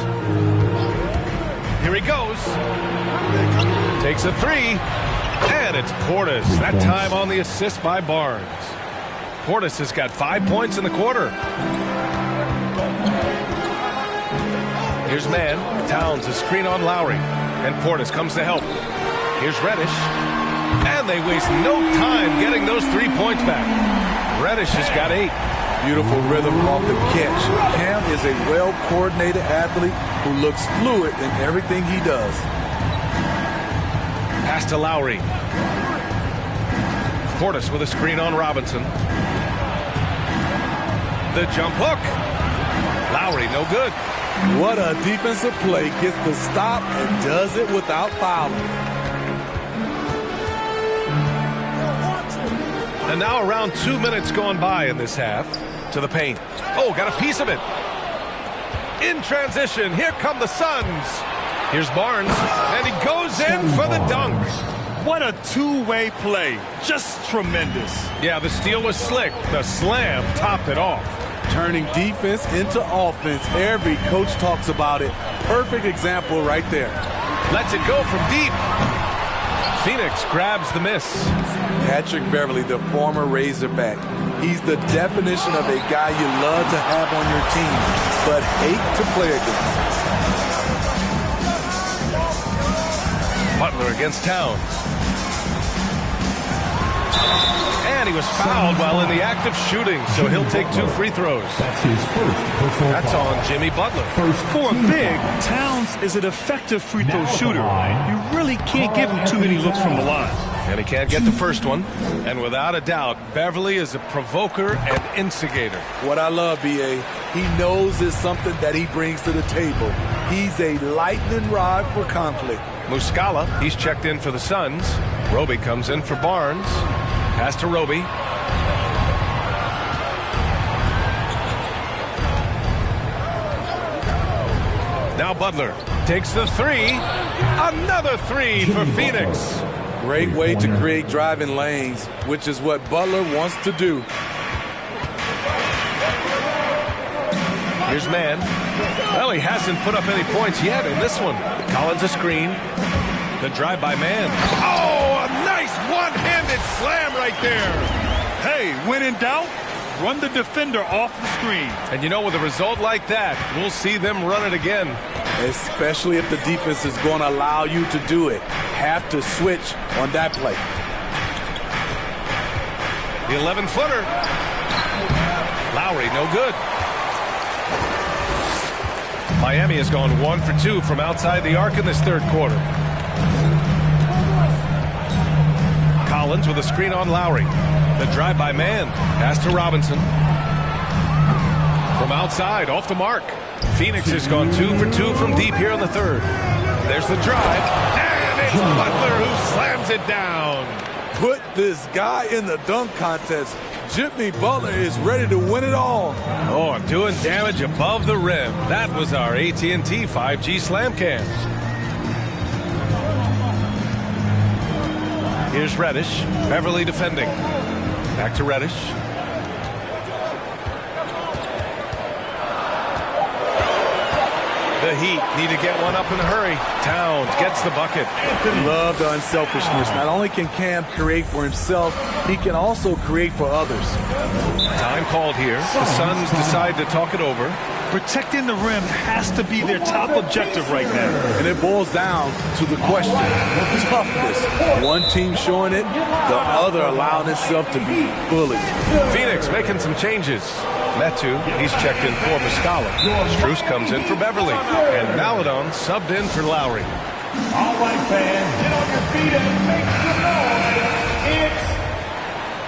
Here he goes. Takes a 3. And it's Portis. That time on the assist by Barnes. Portis has got 5 points in the quarter. Here's man. Towns, a screen on Lowry. And Portis comes to help. Here's Reddish. And they waste no time getting those 3 points back. Reddish has got 8. Beautiful rhythm off the catch. Cam is a well-coordinated athlete who looks fluid in everything he does. Pass to Lowry. Portis with a screen on Robinson. The jump hook. Lowry, no good. What a defensive play. Gets the stop and does it without fouling. And now around 2 minutes gone by in this half. To the paint. Oh, got a piece of it. In transition, here come the Suns. Here's Barnes, and he goes in for the dunk. What a two-way play. Just tremendous. Yeah, the steal was slick. The slam topped it off. Turning defense into offense. Every coach talks about it. Perfect example right there. Lets it go from deep. Phoenix grabs the miss. Patrick Beverly, the former Razorback. He's the definition of a guy you love to have on your team, but hate to play against. Butler against Towns. And he was fouled while in the act of shooting, so he'll take 2 free throws. That's his first personal That's foul. on Jimmy Butler. For a big, Towns is an effective free throw shooter. You really can't give him too many looks from the line. And he can't get the first one. And without a doubt, Beverly is a provoker and instigator. What I love, B.A., he knows it's something that he brings to the table. He's a lightning rod for conflict. Muscala, he's checked in for the Suns. Roby comes in for Barnes. Pass to Roby. Now Butler takes the 3. Another 3 for Phoenix. Great way to create driving lanes, which is what Butler wants to do. Here's man. Well, he hasn't put up any points yet in this one. Collins a screen. The drive by man. Oh, a nice one-handed slam right there. Hey, when in doubt, run the defender off the screen. And you know, with a result like that, we'll see them run it again. Especially if the defense is going to allow you to do it. Have to switch on that play. The 11-footer. Lowry, no good. Miami has gone 1 for 2 from outside the arc in this third quarter. Collins with a screen on Lowry. The drive by man. Pass to Robinson. From outside, off the mark. Phoenix has gone 2 for 2 from deep here in the third. There's the drive. And it's Butler who slams it down. Put this guy in the dunk contest. Jimmy Butler is ready to win it all. Oh, doing damage above the rim. That was our AT&T 5G Slam Cam. Here's Reddish. Beverly defending. Back to Reddish. The Heat need to get one up in a hurry. Towns gets the bucket. Love the unselfishness. Not only can Cam create for himself, he can also create for others. Time called here. The Suns decide to talk it over. Protecting the rim has to be their top objective right now. And it boils down to the question, toughness. One team showing it, the other allowing itself to be bullied. Phoenix making some changes. Metu, he's checked in for Muscala. Strus comes in for Beverly. And Maladon subbed in for Lowry. All right, fans, get on your feet and make some noise. It's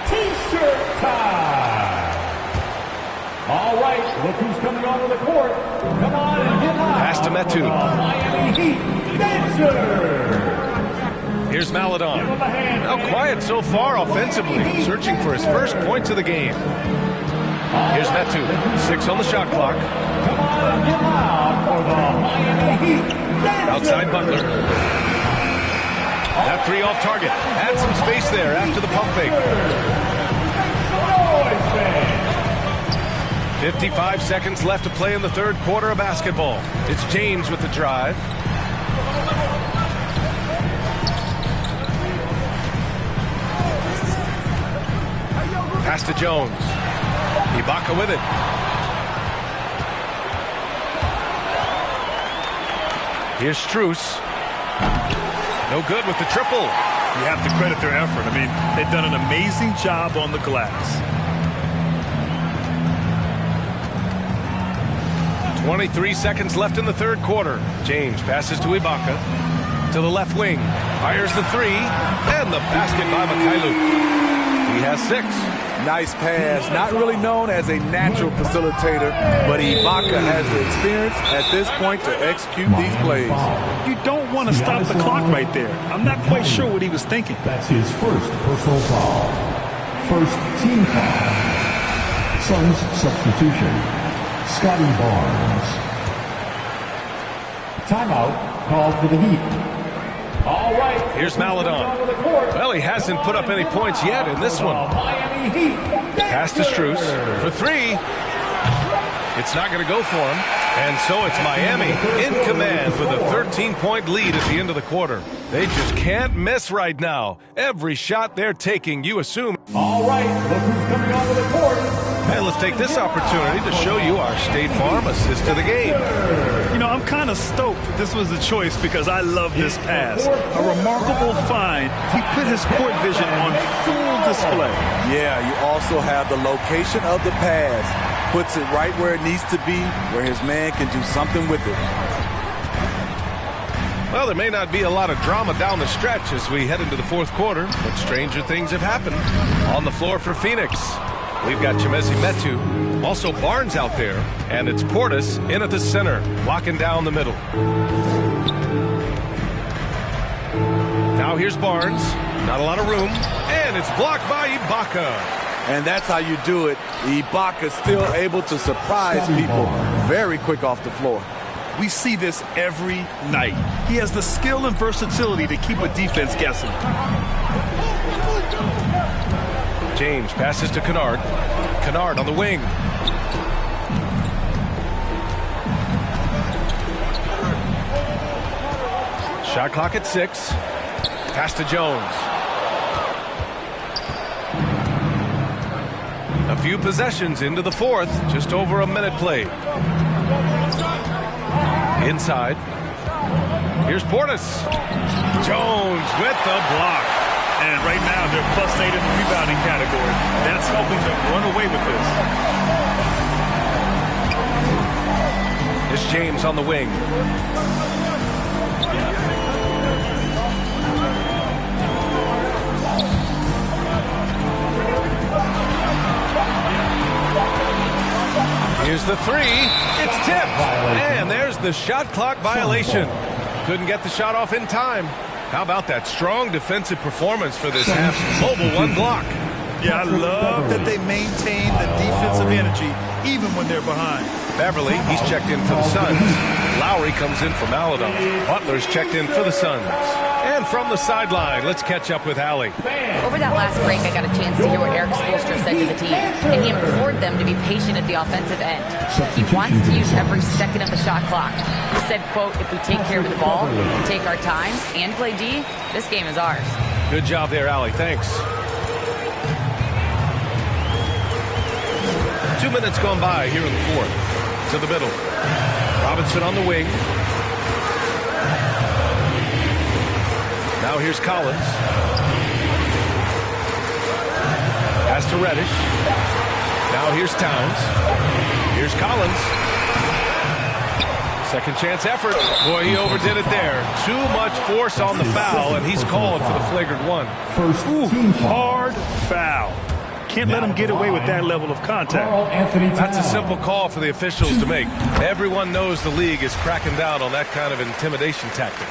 T-shirt time. All right, look who's coming onto the court. Come on and get loud. Pass to Metu. Miami Heat dancer. Here's Maladon. Now quiet so far offensively, searching for his first points of the game. Here's Metu. 6 on the shot clock. Come on and get loud for the Miami Heat dancer. Outside Butler. That three off target. Had some space there after the pump fake. 55 seconds left to play in the third quarter of basketball. It's James with the drive. Pass to Jones. Ibaka with it. Here's Strus. No good with the triple. You have to credit their effort. I mean, they've done an amazing job on the glass. 23 seconds left in the third quarter. James passes to Ibaka. To the left wing. Fires the three. And the basket by Mikhailuk. He has 6. Nice pass. Not really known as a natural facilitator, but Ibaka has the experience at this point to execute these plays. You don't want to stop the clock right there. I'm not quite sure what he was thinking. That's his first personal foul. First team foul. Suns substitution. Scotty Barnes. Timeout called for the Heat. All right. Here's Maladon. Well, he hasn't put up any points yet in this one. Pass to Strus for 3. It's not going to go for him. And so it's Miami in command with a 13-point lead at the end of the quarter. They just can't miss right now. Every shot they're taking, you assume. All right. Look who's coming onto the court. And let's take this opportunity to show you our State Farm assist to the game. You know, I'm kind of stoked that this was a choice because I love this pass. A remarkable find. He put his court vision on full display. Yeah, you also have the location of the pass. Puts it right where it needs to be, where his man can do something with it. Well, there may not be a lot of drama down the stretch as we head into the fourth quarter, but stranger things have happened. On the floor for Phoenix, we've got Chimezie Metu, also Barnes out there, and it's Portis in at the center, locking down the middle. Now here's Barnes, not a lot of room, and it's blocked by Ibaka. And that's how you do it. Ibaka still able to surprise people very quick off the floor. We see this every night. He has the skill and versatility to keep a defense guessing. James passes to Kennard. Kennard on the wing. Shot clock at 6. Pass to Jones. A few possessions into the fourth. Just over a minute played. Inside. Here's Portis. Jones with the block. And right now, they're +8 in the rebounding category. That's helping them run away with this. It's James on the wing. Here's the three. It's tipped. And there's the shot clock violation. Couldn't get the shot off in time. How about that strong defensive performance for this half's mobile one block? Yeah, I love that they maintain the defensive energy even when they're behind. Beverly, he's checked in for the Suns. Lowry comes in for Maladon. Butler's checked in for the Suns. And from the sideline, let's catch up with Allie. Over that last break, I got a chance to hear what Eric Spoelstra said to the team, and he implored them to be patient at the offensive end. He wants to use every second of the shot clock. He said, quote, if we take care of the ball, take our time, and play D, this game is ours. Good job there, Allie. Thanks. 2 minutes gone by here in the fourth. To the middle. Robinson on the wing. Now here's Collins. Pass to Reddish. Now here's Towns. Here's Collins. Second chance effort. Boy, he overdid it there. Too much force on the foul, and he's called for the flagrant one. Hard foul. Can't let him get away with that level of contact. That's a simple call for the officials to make. Everyone knows the league is cracking down on that kind of intimidation tactic.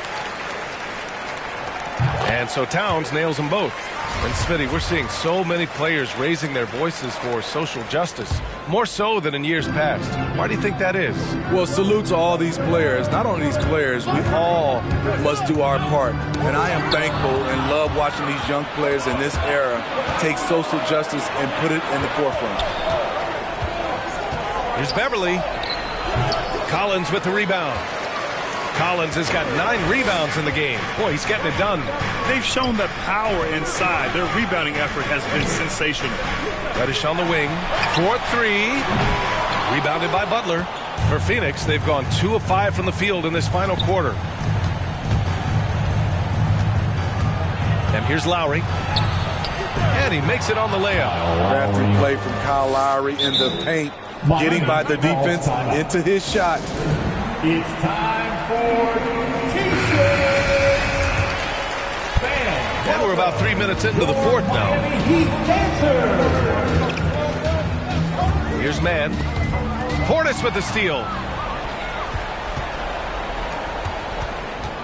And so Towns nails them both. And Smitty, we're seeing so many players raising their voices for social justice, more so than in years past. Why do you think that is? Well, salute to all these players. Not only these players, we all must do our part. And I am thankful and love watching these young players in this era take social justice and put it in the forefront. Here's Beverly. Collins with the rebound. Collins has got 9 rebounds in the game. Boy, he's getting it done. They've shown that power inside. Their rebounding effort has been sensational. Reddish on the wing. 4-3. Rebounded by Butler. For Phoenix, they've gone 2 of 5 from the field in this final quarter. And here's Lowry. And he makes it on the layup. Crafty play from Kyle Lowry in the paint. Getting by the defense into his shot. It's time for T-shirt. And we're about 3 minutes into the fourth now. Here's Mann. Portis with the steal.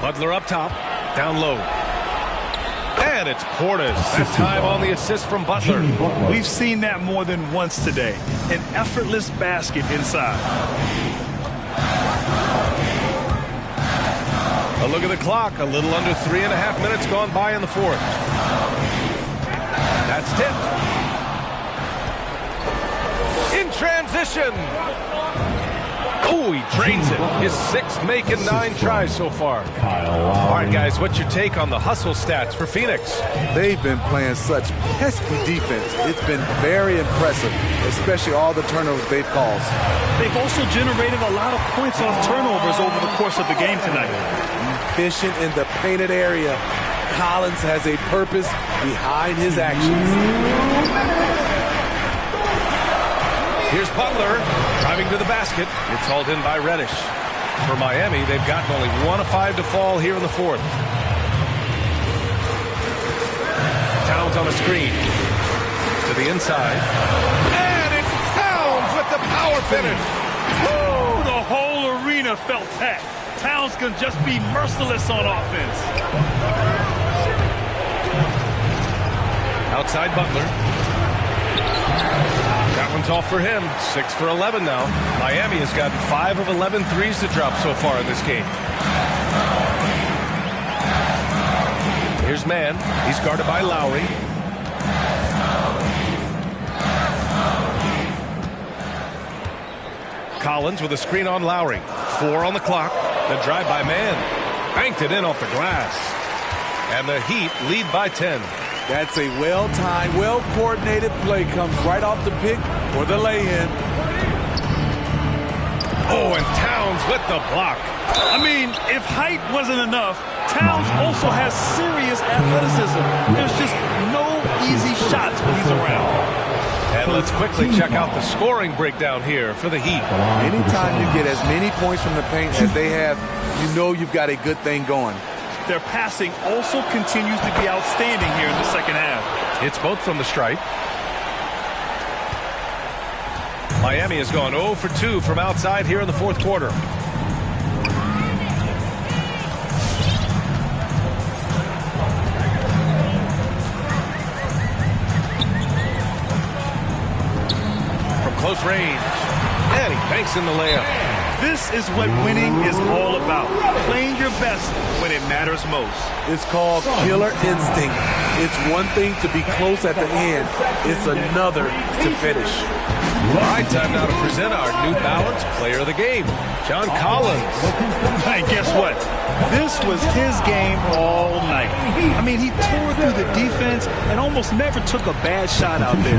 Butler up top. Down low. And it's Portis. That time on the assist from Butler. We've seen that more than once today. An effortless basket inside. A look at the clock. A little under 3.5 minutes gone by in the fourth. That's tipped. In transition. Oh, he drains it. His 6th make in 9 tries so far. All right, guys, what's your take on the hustle stats for Phoenix? They've been playing such pesky defense. It's been very impressive, especially all the turnovers they've caused. They've also generated a lot of points off turnovers over the course of the game tonight. Efficient in the painted area. Collins has a purpose behind his actions. Here's Butler driving to the basket. It's hauled in by Reddish. For Miami, they've gotten only 1 of 5 to fall here in the fourth. Towns on a screen. To the inside. And it's Towns with the power finish. Woo! The whole arena felt that. Towns can just be merciless on offense. Outside Butler. That one's off for him. 6 for 11 now. Miami has gotten 5 of 11 threes to drop so far in this game. Here's Mann. He's guarded by Lowry. Collins with a screen on Lowry. 4 on the clock. The drive by Mann. Banked it in off the glass. And the Heat lead by 10. That's a well-timed, well-coordinated play. Comes right off the pick for the lay-in. Oh, and Towns with the block. I mean, if height wasn't enough, Towns also has serious athleticism. There's just no easy shots when he's around. And let's quickly check out the scoring breakdown here for the Heat. Anytime you get as many points from the paint as they have, you know you've got a good thing going. Their passing also continues to be outstanding here in the second half. It's both from the stripe. Miami has gone 0 for 2 from outside here in the fourth quarter. From close range. And he banks in the layup. This is what winning is all about. Playing your best when it matters most. It's called killer instinct. It's one thing to be close at the end. It's another to finish. All right, time now to present our New Balance Player of the Game, John Collins. And guess what? This was his game all night. I mean, he tore through the defense and almost never took a bad shot out there.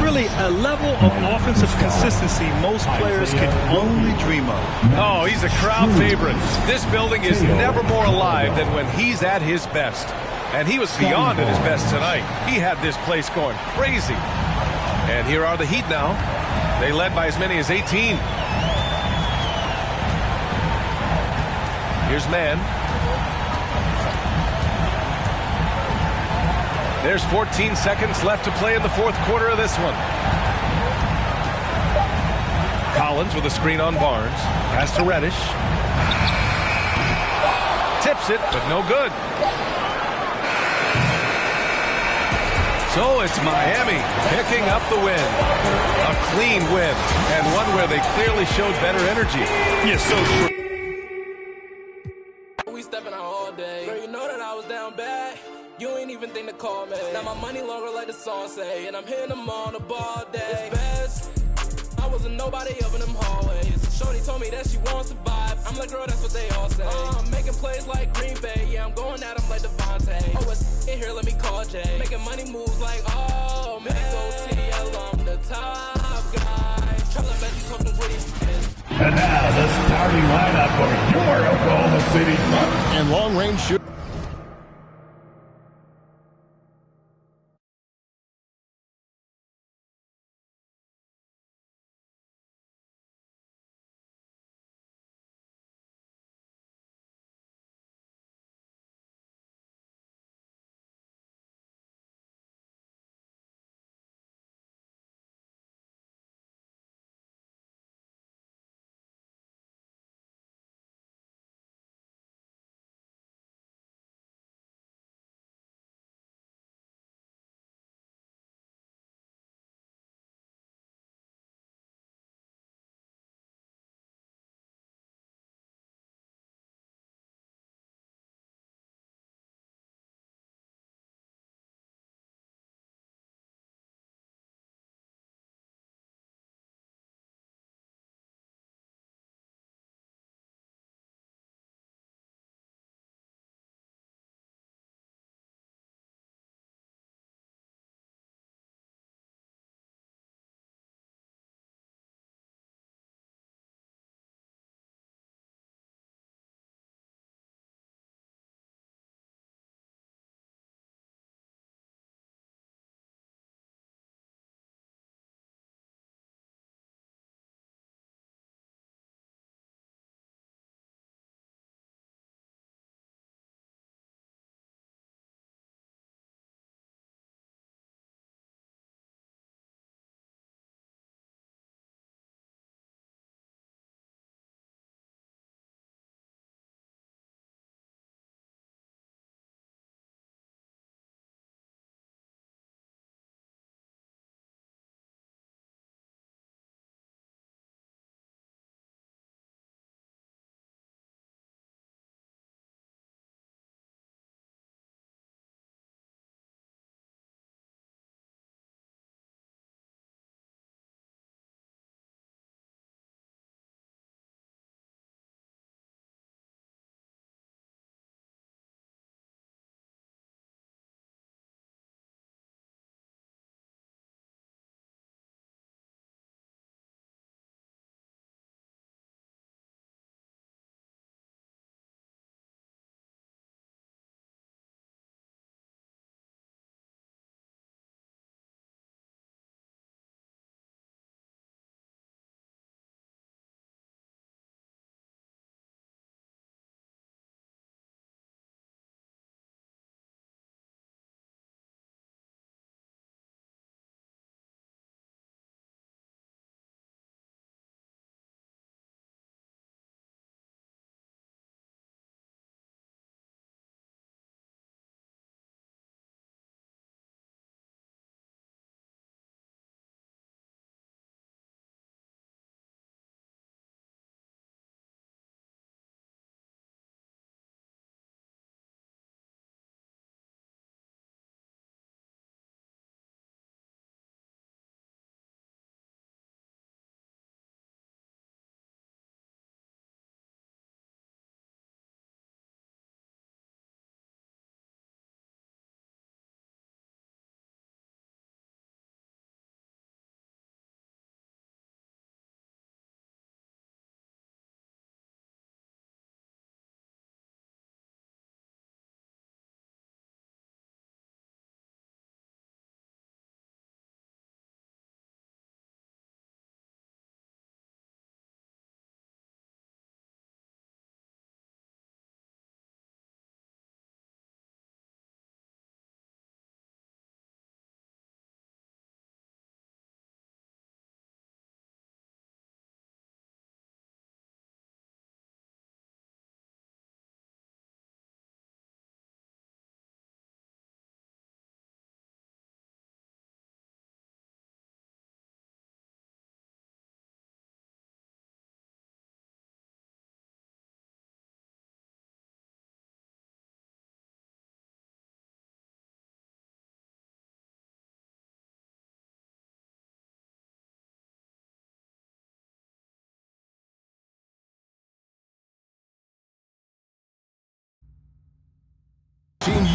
Really, a level of offensive consistency most players can only dream of. Oh, he's a crowd favorite. This building is never more alive than when he's at his best. And he was beyond at his best tonight. He had this place going crazy. And here are the Heat now. They led by as many as 18. Here's Man. There's 14 seconds left to play in the fourth quarter of this one. Collins with a screen on Barnes. Pass to Reddish. Tips it, but no good. So it's Miami picking up the win. A clean win, and one where they clearly showed better energy. Yes, so true. We stepping out all day. Girl, you know that I was down bad. You ain't even think to call me. Now my money longer like the song say, and I'm hitting them on the ball day. It's best. I wasn't nobody up in them hallways. Shorty told me that she wants to vibe. I'm like, girl, that's what they all say. I'm making plays like Green Bay. Yeah, I'm going at them like Devontae. Oh, it's in here, let me call Jay. Making money moves like, oh, man. Go TL, I'm the top guy. Tryna bet you talking witty. And now the starting lineup for your Oklahoma City Thunder. And long-range shoot.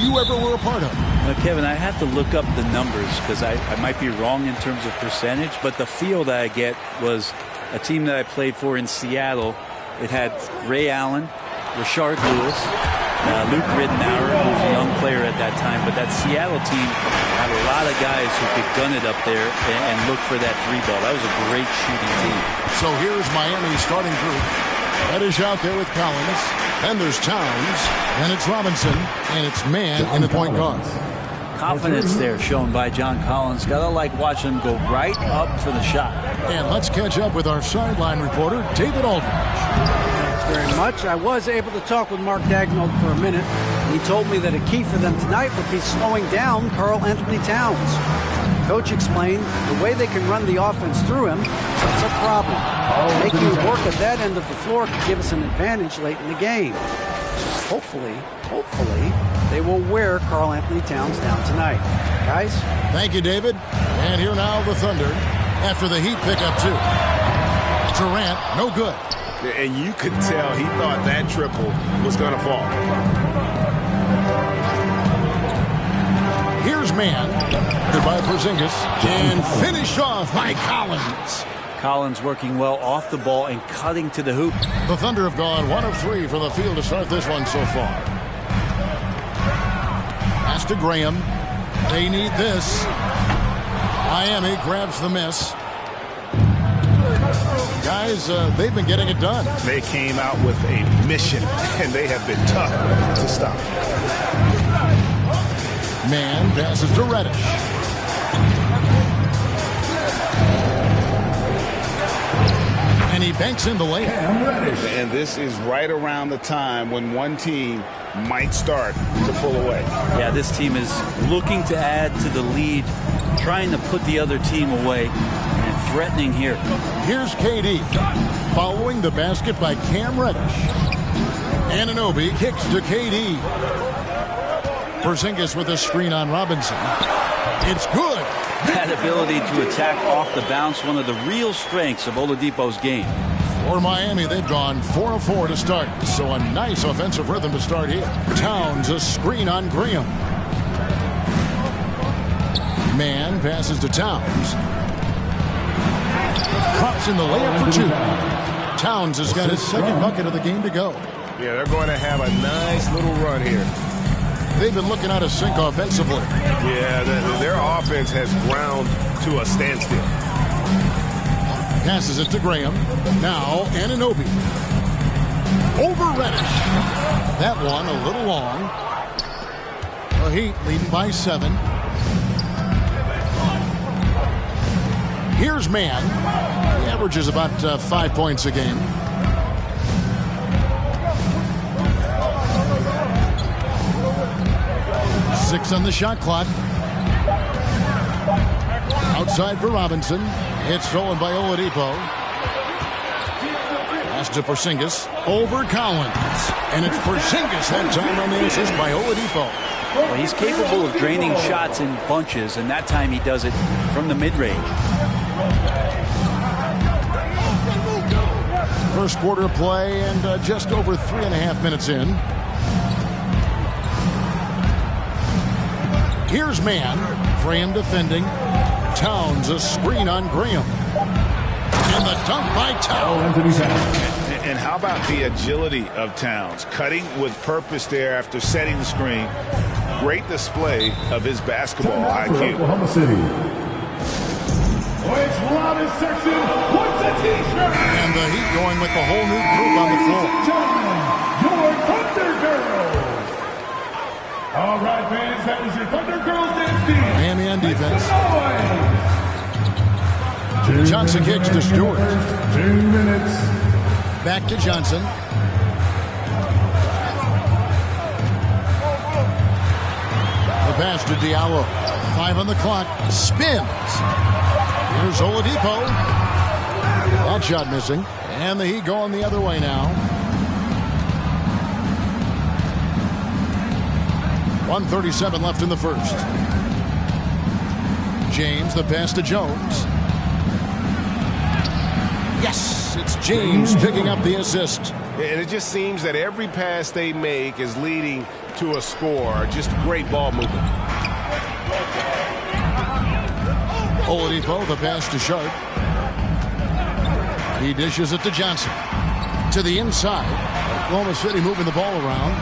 you ever were a part of. Kevin, I have to look up the numbers because I might be wrong in terms of percentage, but the feel that I get was a team that I played for in Seattle. It had Ray Allen, Rashard Lewis, Luke Ridenour, who was a young player at that time, but that Seattle team had a lot of guys who could gun it up there and look for that three ball. That was a great shooting team. So here's Miami's starting group. Reddish out there with Collins. Then there's Towns. Then it's Robinson. And it's Mann in the point guard. Confidence there shown by John Collins. Gotta like watching him go right up for the shot. And let's catch up with our sideline reporter, David Aldridge. Thanks very much. I was able to talk with Mark Dagnall for a minute. He told me that a key for them tonight would be slowing down Karl Anthony Towns. Coach explained the way they can run the offense through him, that's a problem. Making work at that end of the floor could give us an advantage late in the game. So hopefully, they will wear Karl Anthony Towns down tonight. Guys? Thank you, David. And here now the Thunder after the Heat pick up two. Durant, no good. And you could tell he thought that triple was going to fall. Here's Mann. By Porzingis. And finished off by Collins. Collins working well off the ball and cutting to the hoop. The Thunder have gone 1 of 3 from the field to start this one so far. Pass to Graham. They need this. Miami grabs the miss. Guys, they've been getting it done. They came out with a mission, and they have been tough to stop. Mann passes to Reddish. And he banks in the layup. And this is right around the time when one team might start to pull away. Yeah, this team is looking to add to the lead, trying to put the other team away, and threatening here. Here's KD. Following the basket by Cam Reddish. Anunoby kicks to KD. Porzingis with a screen on Robinson. It's good. That ability to attack off the bounce, one of the real strengths of Oladipo's game. For Miami, they've gone 4 of 4 to start, so a nice offensive rhythm to start here. Towns, a screen on Graham. Mann passes to Towns. Drops in the layup for 2. Towns has got his second bucket of the game to go. Yeah, they're going to have a nice little run here. They've been looking out of sync offensively. Yeah, their offense has ground to a standstill. Passes it to Graham. Now Anunoby. Over Reddish. That one a little long. The Heat leading by 7. Here's Mann. He averages about 5 points a game. Six on the shot clock. Outside for Robinson. It's stolen by Oladipo. Pass to Porzingis. Over Collins. And it's Porzingis that time on the assist by Oladipo. Well, he's capable of draining shots in bunches, and that time he does it from the mid-range. First quarter play and just over 3.5 minutes in. Here's Mann. Graham defending. Towns, a screen on Graham. And the dunk by Towns. And how about the agility of Towns? Cutting with purpose there after setting the screen. Great display of his basketball IQ. Oklahoma City. It's loudest section. What's a t-shirt? And the Heat going with the whole new group on the floor. Your Thunder Girls. All right, fans, that was your Thunder Girls dance team. Miami on defense. Johnson kicks to Stewart. 2 minutes. Back to Johnson. The pass to Diallo. 5 on the clock. Spins. Here's Oladipo. That shot missing. And the Heat going the other way now. 1:37 left in the first. James, the pass to Jones. Yes, it's James picking up the assist. And it just seems that every pass they make is leading to a score. Just great ball movement. Oladipo, the pass to Sharp. He dishes it to Johnson. To the inside. Oklahoma City moving the ball around.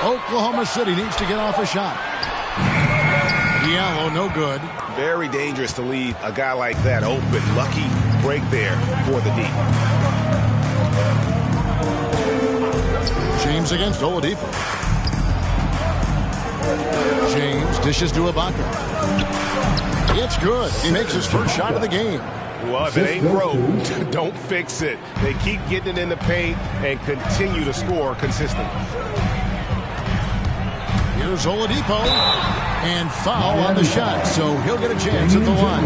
Oklahoma City needs to get off a shot. Diallo, no good. Very dangerous to leave a guy like that open. Lucky break there for the D. James against Oladipo. James dishes to Ibaka. It's good. He makes his first shot of the game. Well, if it ain't broke, don't fix it. They keep getting it in the paint and continue to score consistently. Here's Oladipo. And foul on the shot, so he'll get a chance at the line.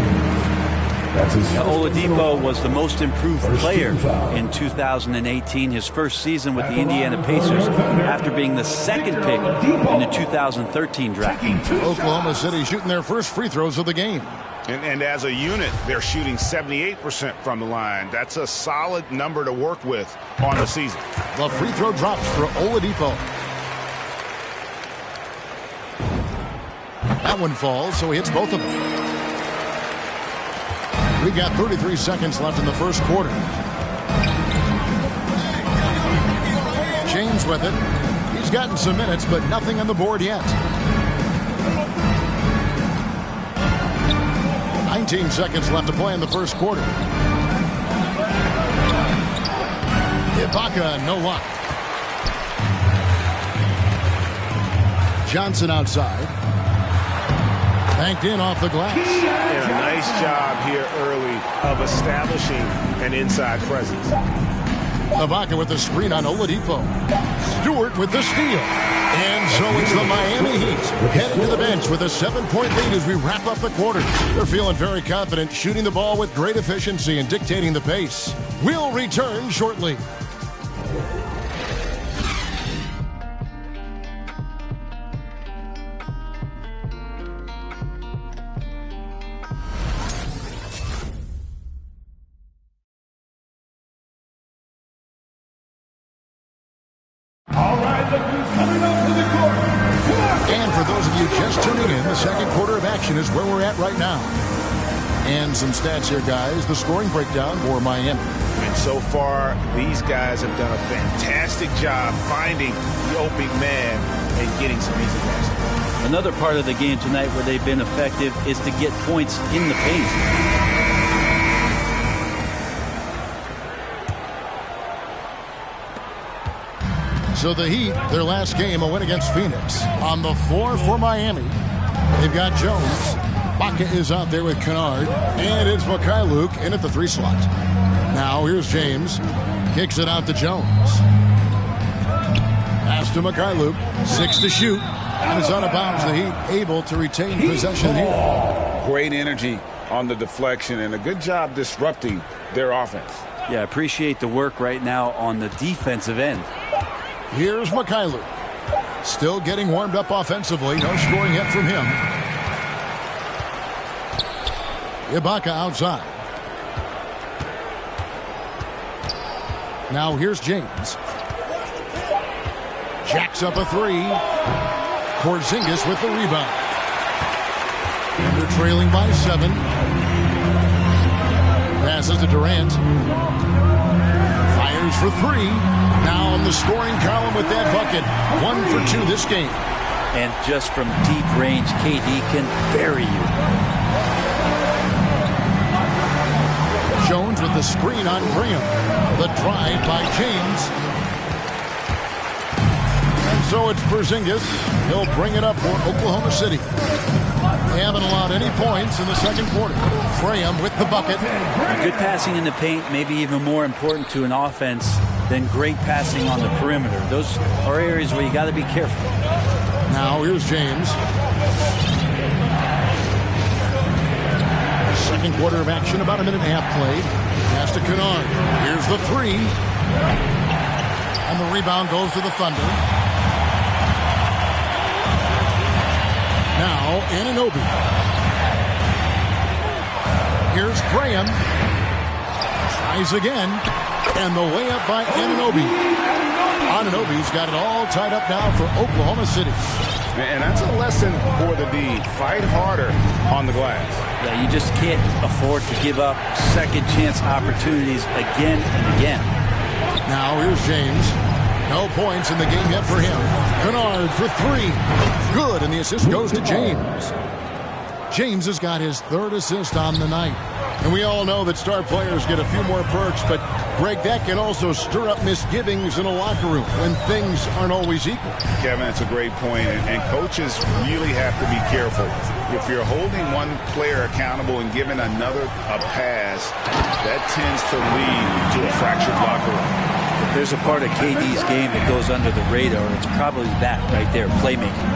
Oladipo was the most improved player in 2018, his first season with the Indiana Pacers, after being the second pick in the 2013 draft. Oklahoma City shooting their first free throws of the game. And as a unit, they're shooting 78% from the line. That's a solid number to work with on the season. The free throw drops for Oladipo. That one falls, so he hits both of them. We got 33 seconds left in the first quarter. James with it. He's gotten some minutes, but nothing on the board yet. 19 seconds left to play in the first quarter. Ibaka, no luck. Johnson outside. Banked in off the glass. And a nice job here early of establishing an inside presence. Ibaka with the screen on Oladipo. Stewart with the steal. And so it's the Miami Heat heading to the bench with a 7-point lead as we wrap up the quarter. They're feeling very confident, shooting the ball with great efficiency and dictating the pace. We'll return shortly. Is where we're at right now. And some stats here, guys. The scoring breakdown for Miami. And so far, these guys have done a fantastic job finding the opening man and getting some easy passes. Another part of the game tonight where they've been effective is to get points in the paint. So the Heat, their last game, a win against Phoenix. On the floor for Miami, they've got Jones. Ibaka is out there with Kennard. And it's Mikhailuk in at the 3 slot. Now here's James. Kicks it out to Jones. Pass to Mikhailuk. 6 to shoot. And it's out of bounds. The Heat able to retain possession here. Great energy on the deflection and a good job disrupting their offense. Yeah, appreciate the work right now on the defensive end. Here's Mikhailuk. Still getting warmed up offensively. No scoring yet from him. Ibaka outside. Now here's James. Jacks up a 3. Porzingis with the rebound. And they're trailing by 7. Passes to Durant. Fires for 3. Now on the scoring column with that bucket. 1 for 2 this game. And just from deep range, KD can bury you. Jones with the screen on Graham. The drive by James. And so it's Porzingis. He'll bring it up for Oklahoma City. They haven't allowed any points in the second quarter. Graham with the bucket. Good passing in the paint, maybe even more important to an offense than great passing on the perimeter. Those are areas where you got to be careful. Now here's James. Second quarter of action, about a minute and a half played. Pass to Kennard. Here's the 3. And the rebound goes to the Thunder. Now Anunoby. Here's Graham. Tries again. And the layup by Anunoby. Anunoby's got it all tied up now for Oklahoma City. And that's a lesson for the D. Fight harder on the glass. Yeah, you just can't afford to give up second chance opportunities again and again. Now here's James. No points in the game yet for him. Kennard for three. Good, and the assist goes to James. James has got his third assist on the night. And we all know that star players get a few more perks, but, Greg, that can also stir up misgivings in a locker room when things aren't always equal. Kevin, that's a great point, and coaches really have to be careful. If you're holding one player accountable and giving another a pass, that tends to lead to a fractured locker room. If there's a part of KD's game that goes under the radar, it's probably that right there, playmaking.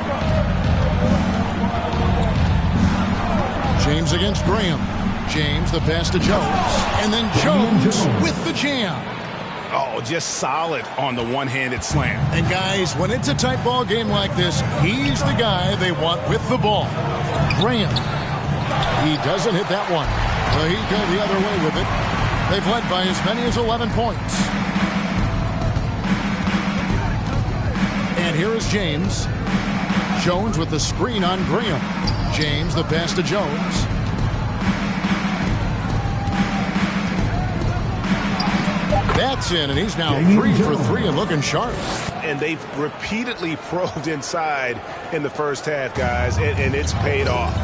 James against Graham. James, the pass to Jones. And then Jones with the jam. Oh, just solid on the one-handed slam. And guys, when it's a tight ball game like this, he's the guy they want with the ball. Graham. He doesn't hit that one. But he goes the other way with it. They've led by as many as 11 points. And here is James. Jones with the screen on Graham. James, the pass to Jones. That's in, and he's now 3 for 3 and looking sharp. And they've repeatedly probed inside in the first half, guys, and it's paid off.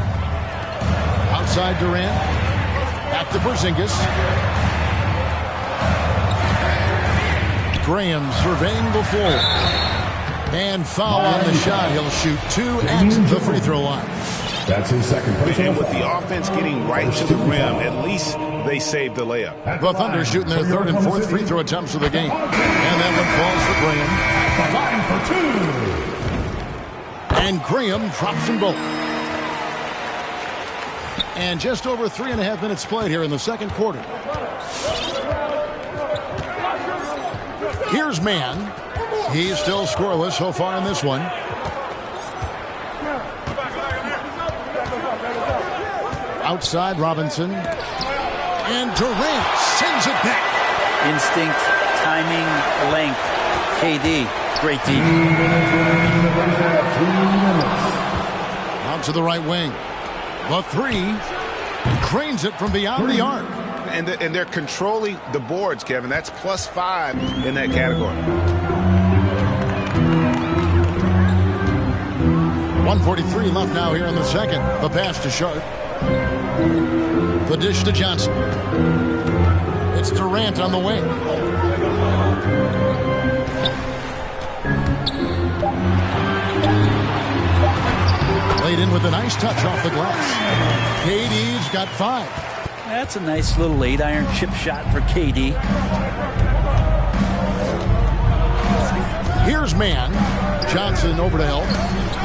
Outside Durant. Back to Porzingis. Graham surveying the floor. And foul on the shot. He'll shoot 2 at the free throw line. That's his second personal And with the offense getting right to the rim, at least they saved the layup. The Thunder shooting their third and fourth free throw attempts of the game. And that one falls for Graham. Line for 2. And Graham drops them both. And just over 3.5 minutes played here in the second quarter. Here's Mann. He's still scoreless so far in this one. Outside Robinson. And Durant sends it back. Instinct, timing, length. KD, great D. Out to the right wing. The three. Cranes it from beyond the arc. And they're controlling the boards, Kevin. That's +5 in that category. 1:43 left now here in the second. The pass to Sharp. The dish to Johnson. It's Durant on the wing. Played in with a nice touch off the glass. KD's got 5. That's a nice little 8-iron chip shot for KD. Here's Mann. Johnson over to help.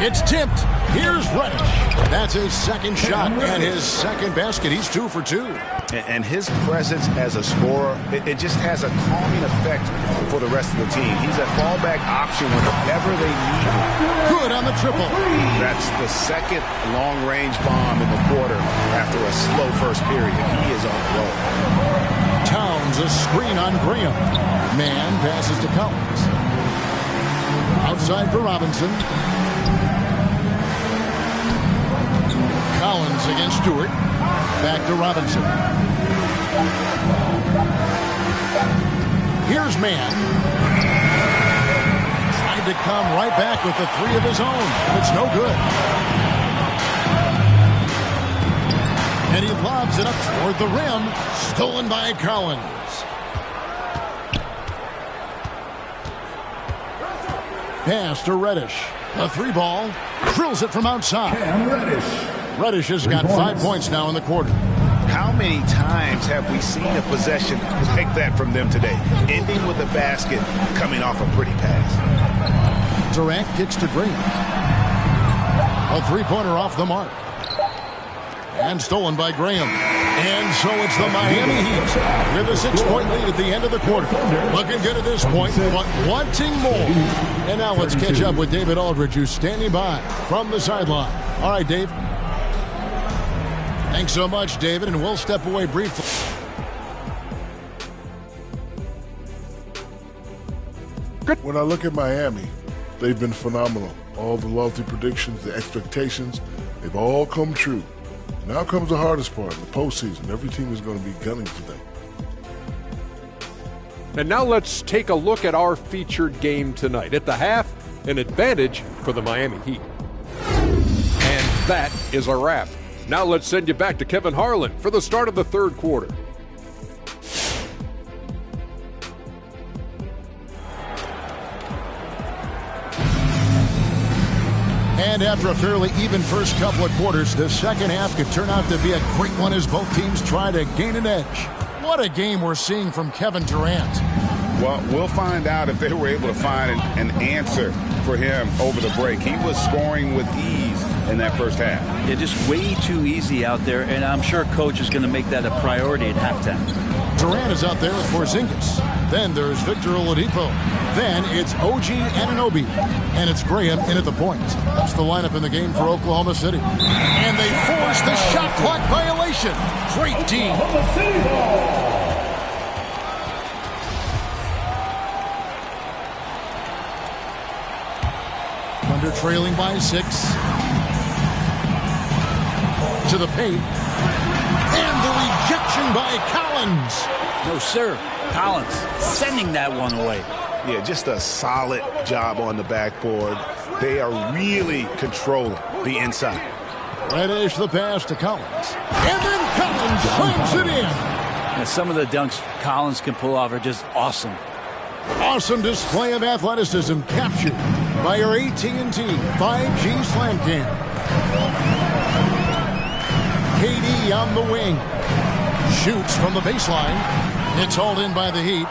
It's tipped. Here's Reddish. That's his second shot and his second basket. He's 2 for 2. And his presence as a scorer, it just has a calming effect for the rest of the team. He's a fallback option whenever they need him. Good on the triple. That's the second long-range bomb in the quarter after a slow first period. He is on the roll. Towns a screen on Graham. Mann passes to Collins. Outside for Robinson. Collins against Stewart. Back to Robinson. Here's Mann. Tried to come right back with the 3 of his own. It's no good. And he lobs it up toward the rim. Stolen by Collins. Pass to Reddish. A 3 ball. Drills it from outside. Reddish has got 5 points now in the quarter. How many times have we seen a possession like that from them today? Ending with a basket, coming off a pretty pass. Durant kicks to Green. A 3-pointer off the mark. And stolen by Graham. And so it's the Miami Heat with a 6-point lead at the end of the quarter. Looking good at this point, but wanting more. And now let's catch up with David Aldridge, who's standing by from the sideline. All right, Dave. Thanks so much, David, and we'll step away briefly. When I look at Miami, they've been phenomenal. All the lofty predictions, the expectations, they've all come true. Now comes the hardest part, the postseason. Every team is going to be gunning for them. And now let's take a look at our featured game tonight. At the half, an advantage for the Miami Heat. And that is a wrap. Now let's send you back to Kevin Harlan for the start of the third quarter. And after a fairly even first couple of quarters, the second half could turn out to be a great one as both teams try to gain an edge. What a game we're seeing from Kevin Durant. Well, we'll find out if they were able to find an answer for him over the break. He was scoring with ease in that first half. Yeah, just way too easy out there, and I'm sure Coach is going to make that a priority at halftime. Durant is out there with Porzingis. Then there's Victor Oladipo. Then it's OG Anunoby. And it's Graham in at the point. That's the lineup in the game for Oklahoma City. And they force the shot clock violation. Great team. Thunder trailing by 6. To the paint. And the rejection by Collins. No, sir. Collins sending that one away. Yeah, just a solid job on the backboard. They are really controlling the inside. Reddish the pass to Collins. And then Collins slams it in. Yeah, some of the dunks Collins can pull off are just awesome. Awesome display of athleticism captured by your AT&T 5G Slam Cam. KD on the wing. Shoots from the baseline. It's hauled in by the Heat.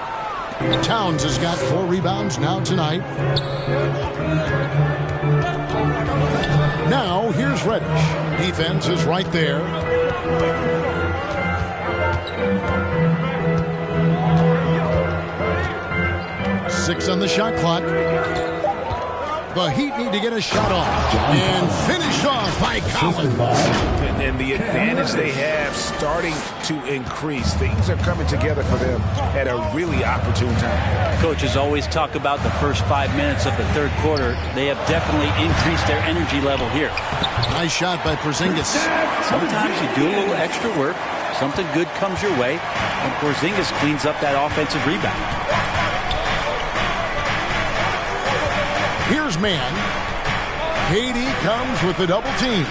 Towns has got 4 rebounds now tonight. Now here's Reddish. Defense is right there. Six on the shot clock. The Heat need to get a shot off. And finished off by Collins. And the advantage they have starting to increase. Things are coming together for them at a really opportune time. Coaches always talk about the first 5 minutes of the third quarter. They have definitely increased their energy level here. Nice shot by Porzingis. Sometimes you do a little extra work. Something good comes your way. And Porzingis cleans up that offensive rebound. Here's man. KD comes with the double team.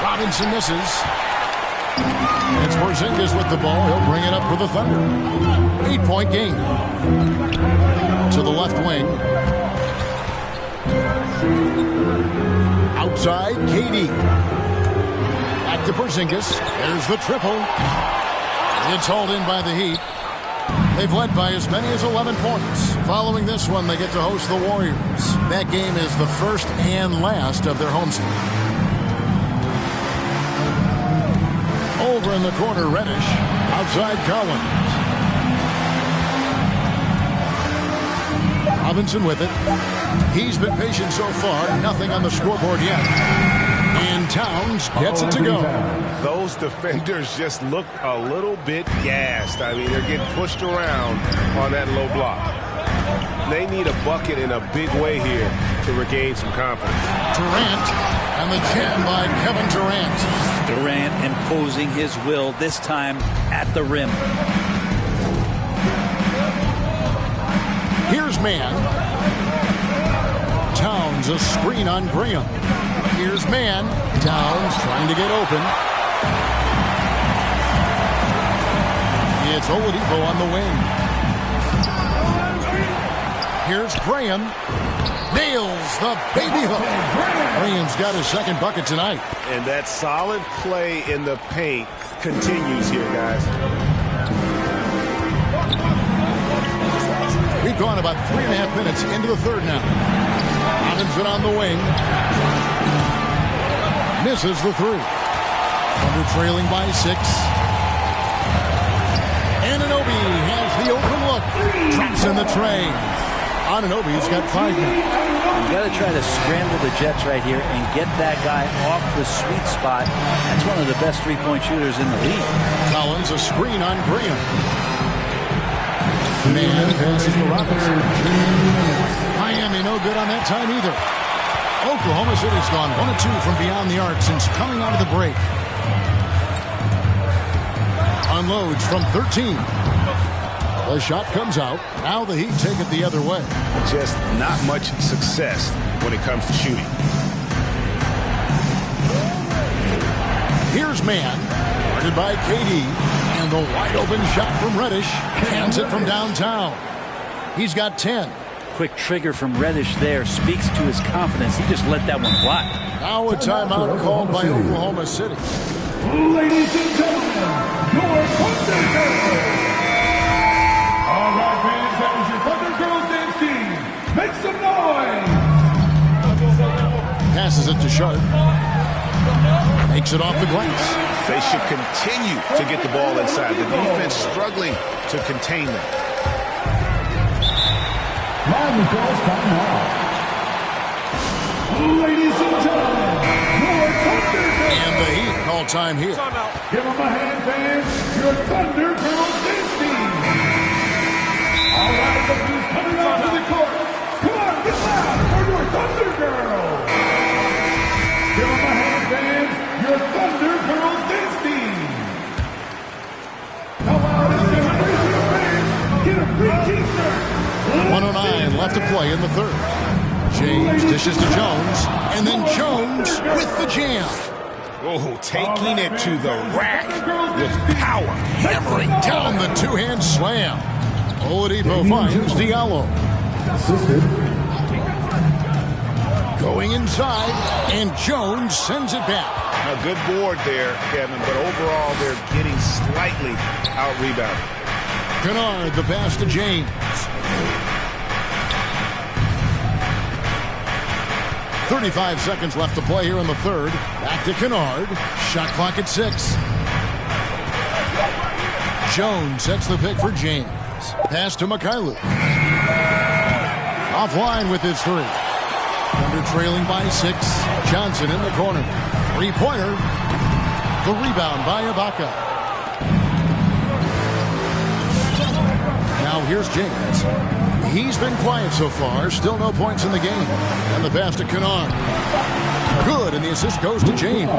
Robinson misses. It's Porzingis with the ball. He'll bring it up for the Thunder. 8-point game. To the left wing. Outside, KD. Back to Porzingis. There's the triple. It's hauled in by the Heat. They've led by as many as 11 points. Following this one, they get to host the Warriors. That game is the first and last of their homestand. Over in the corner, Reddish. Outside, Collins. Robinson with it. He's been patient so far. Nothing on the scoreboard yet. And Towns gets it to go. Those defenders just look a little bit gassed. I mean, they're getting pushed around on that low block. They need a bucket in a big way here to regain some confidence. Durant and the jam by Kevin Durant. Durant imposing his will, this time at the rim. Here's man. Towns a screen on Graham. Here's man. Towns trying to get open. It's Oladipo on the wing. Here's Graham. Nails the baby hook. Graham's got his second bucket tonight. And that solid play in the paint continues here, guys. We've gone about 3.5 minutes into the third now. Robinson on the wing. Misses the three. Under trailing by 6. Anunoby has the open look. Drops in the tray. Anunoby's got 5 now. You got to try to scramble the Jets right here and get that guy off the sweet spot. That's one of the best three-point shooters in the league. Collins, a screen on Graham. Man passes to Robinson. Miami no good on that time either. Oklahoma City's gone 1 of 2 from beyond the arc since coming out of the break. Unloads from 13. The shot comes out. Now the Heat take it the other way. Just not much success when it comes to shooting. Here's Man, guarded by KD, and the wide open shot from Reddish. Cans it from downtown. He's got 10. Quick trigger from Reddish there speaks to his confidence. He just let that one fly. Now a timeout called by Oklahoma City. Ladies and gentlemen, your Thunder Girls. All right, fans, that was your Thunder Girls dance team. Make some noise. Passes it to Sharp. Makes it off the glass. They should continue to get the ball inside. The defense struggling to contain them. Miami Girls time out. Ladies and gentlemen, your Thunder Girls. And the Heat call time here. Give them a hand, fans. Your Thunder Girls dance team. All right, look who's coming out to the court. Come on, get loud for your Thunder Girls. Give them a hand, fans. Your Thunder Girls dance team. Come out and sing crazy fans. Get a free t-shirt. 109 left to play in the third. James dishes to Jones, and then Jones with the jam. Oh, taking it to the rack with power, hammering down the two-hand slam. Oladipo finds Diallo. Going inside, and Jones sends it back. A good board there, Kevin, but overall they're getting slightly out-rebounded. Kennard, the pass to James. 35 seconds left to play here in the third. Back to Kennard. Shot clock at 6. Jones sets the pick for James. Pass to Mikhailuk. Offline with his three. Thunder trailing by 6. Johnson in the corner. Three-pointer. The rebound by Ibaka. Now here's James. He's been quiet so far. Still no points in the game. And the pass to Kennard. Good, and the assist goes to James.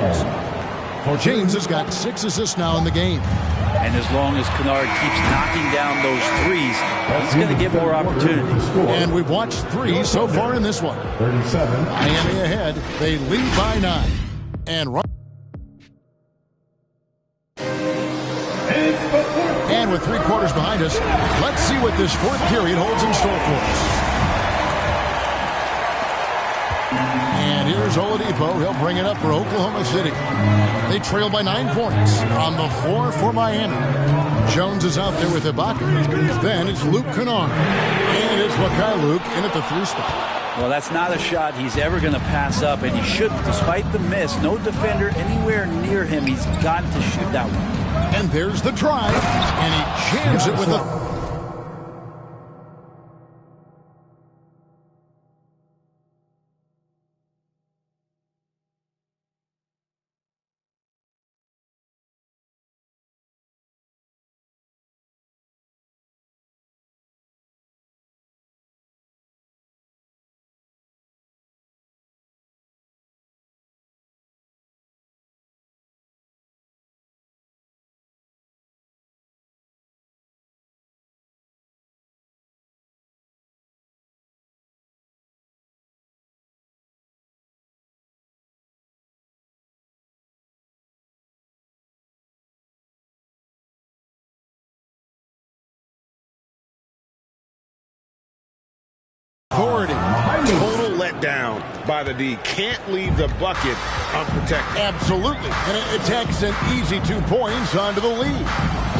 James has got 6 assists now in the game. And as long as Kennard keeps knocking down those threes, he's going to get more opportunities. And we've watched 3 so far in this one. 37. Miami ahead. They lead by 9. And run. And with 3 quarters behind us, let's see what this fourth period holds in store for us. And here's Oladipo. He'll bring it up for Oklahoma City. They trail by 9 points on the floor for Miami. Jones is out there with Ibaka. Then it's Luke Kennard. And it's Mikhailuk in at the 3 spot. Well, that's not a shot he's ever going to pass up, and he shouldn't. Despite the miss, no defender anywhere near him. He's got to shoot that one. And there's the drive, and he jams it with a... authority. Total letdown by the D. Can't leave the bucket unprotected. Absolutely. And it takes an easy 2 points onto the lead.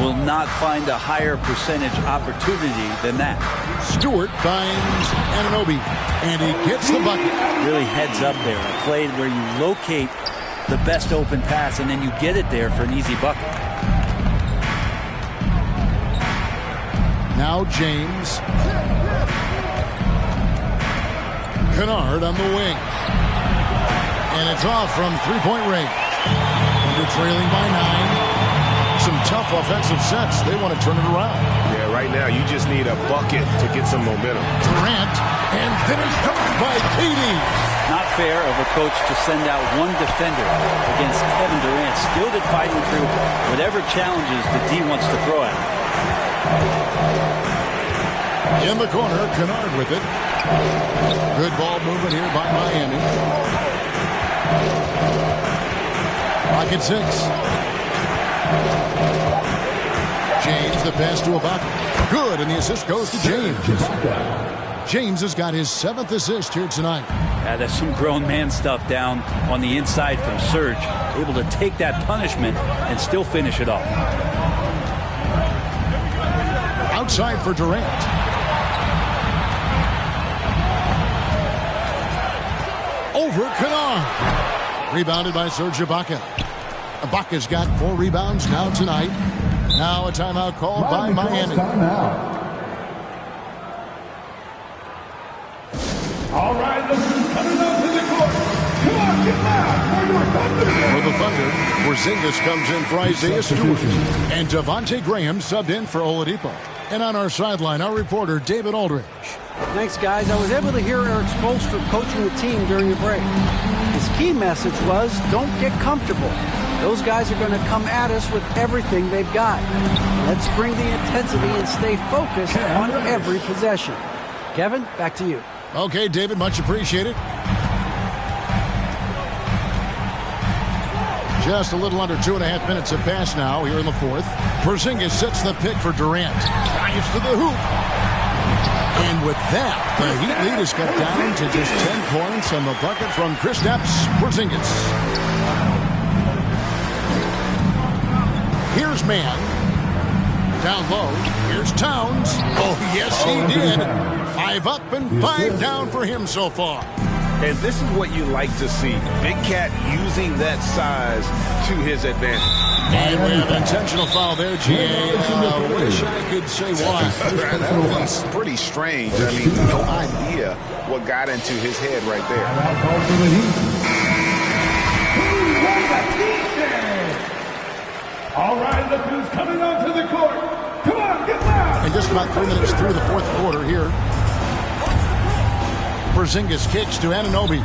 Will not find a higher percentage opportunity than that. Stewart finds Anunoby, and he gets the bucket. Really heads up there. A play where you locate the best open pass, and then you get it there for an easy bucket. Now James. Kennard on the wing. And it's off from three-point range. Thunder trailing by 9. Some tough offensive sets. They want to turn it around. Yeah, right now you just need a bucket to get some momentum. Durant, and finished up by Katie. Not fair of a coach to send out one defender against Kevin Durant, skilled at fighting through whatever challenges the D wants to throw at him. In the corner, Kennard with it. Good ball movement here by Miami. Clock at 6. James, the pass to Ibaka. Good, and the assist goes to James. James has got his 7th assist here tonight. Yeah, there's some grown man stuff down on the inside from Serge. Able to take that punishment and still finish it off. Outside for Durant. Over Kennard. Rebounded by Serge Ibaka. Ibaka's got 4 rebounds now tonight. Now a timeout called by Miami. All right, look who's coming up to the court. Come on, get loud for your Thunder. For the Thunder, Porzingis comes in for Isaiah Stewart. And Devontae Graham subbed in for Oladipo. And on our sideline, our reporter, David Aldridge. Thanks, guys. I was able to hear Eric Spoelstra coaching the team during the break. His key message was, don't get comfortable. Those guys are going to come at us with everything they've got. Let's bring the intensity and stay focused on every possession. Kevin, back to you. Okay, David, much appreciated. Just a little under 2.5 minutes have passed now here in the 4th. Porzingis sets the pick for Durant. Drives to the hoop. And with that, the Heat lead is cut down to just 10 points on the bucket from Kristaps Porzingis. Here's Man. Down low. Here's Towns. Oh, yes, he did. 5 up and 5 down for him so far. And this is what you like to see. Big Cat using that size to his advantage. And we have an intentional foul there, G.A. Wish I could say why. That was pretty strange. I mean, no idea what got into his head right there. All right, look who's coming onto the court. Come on, get loud. And just about 3 minutes through the 4th quarter here. Porzingis kicks to Anunoby.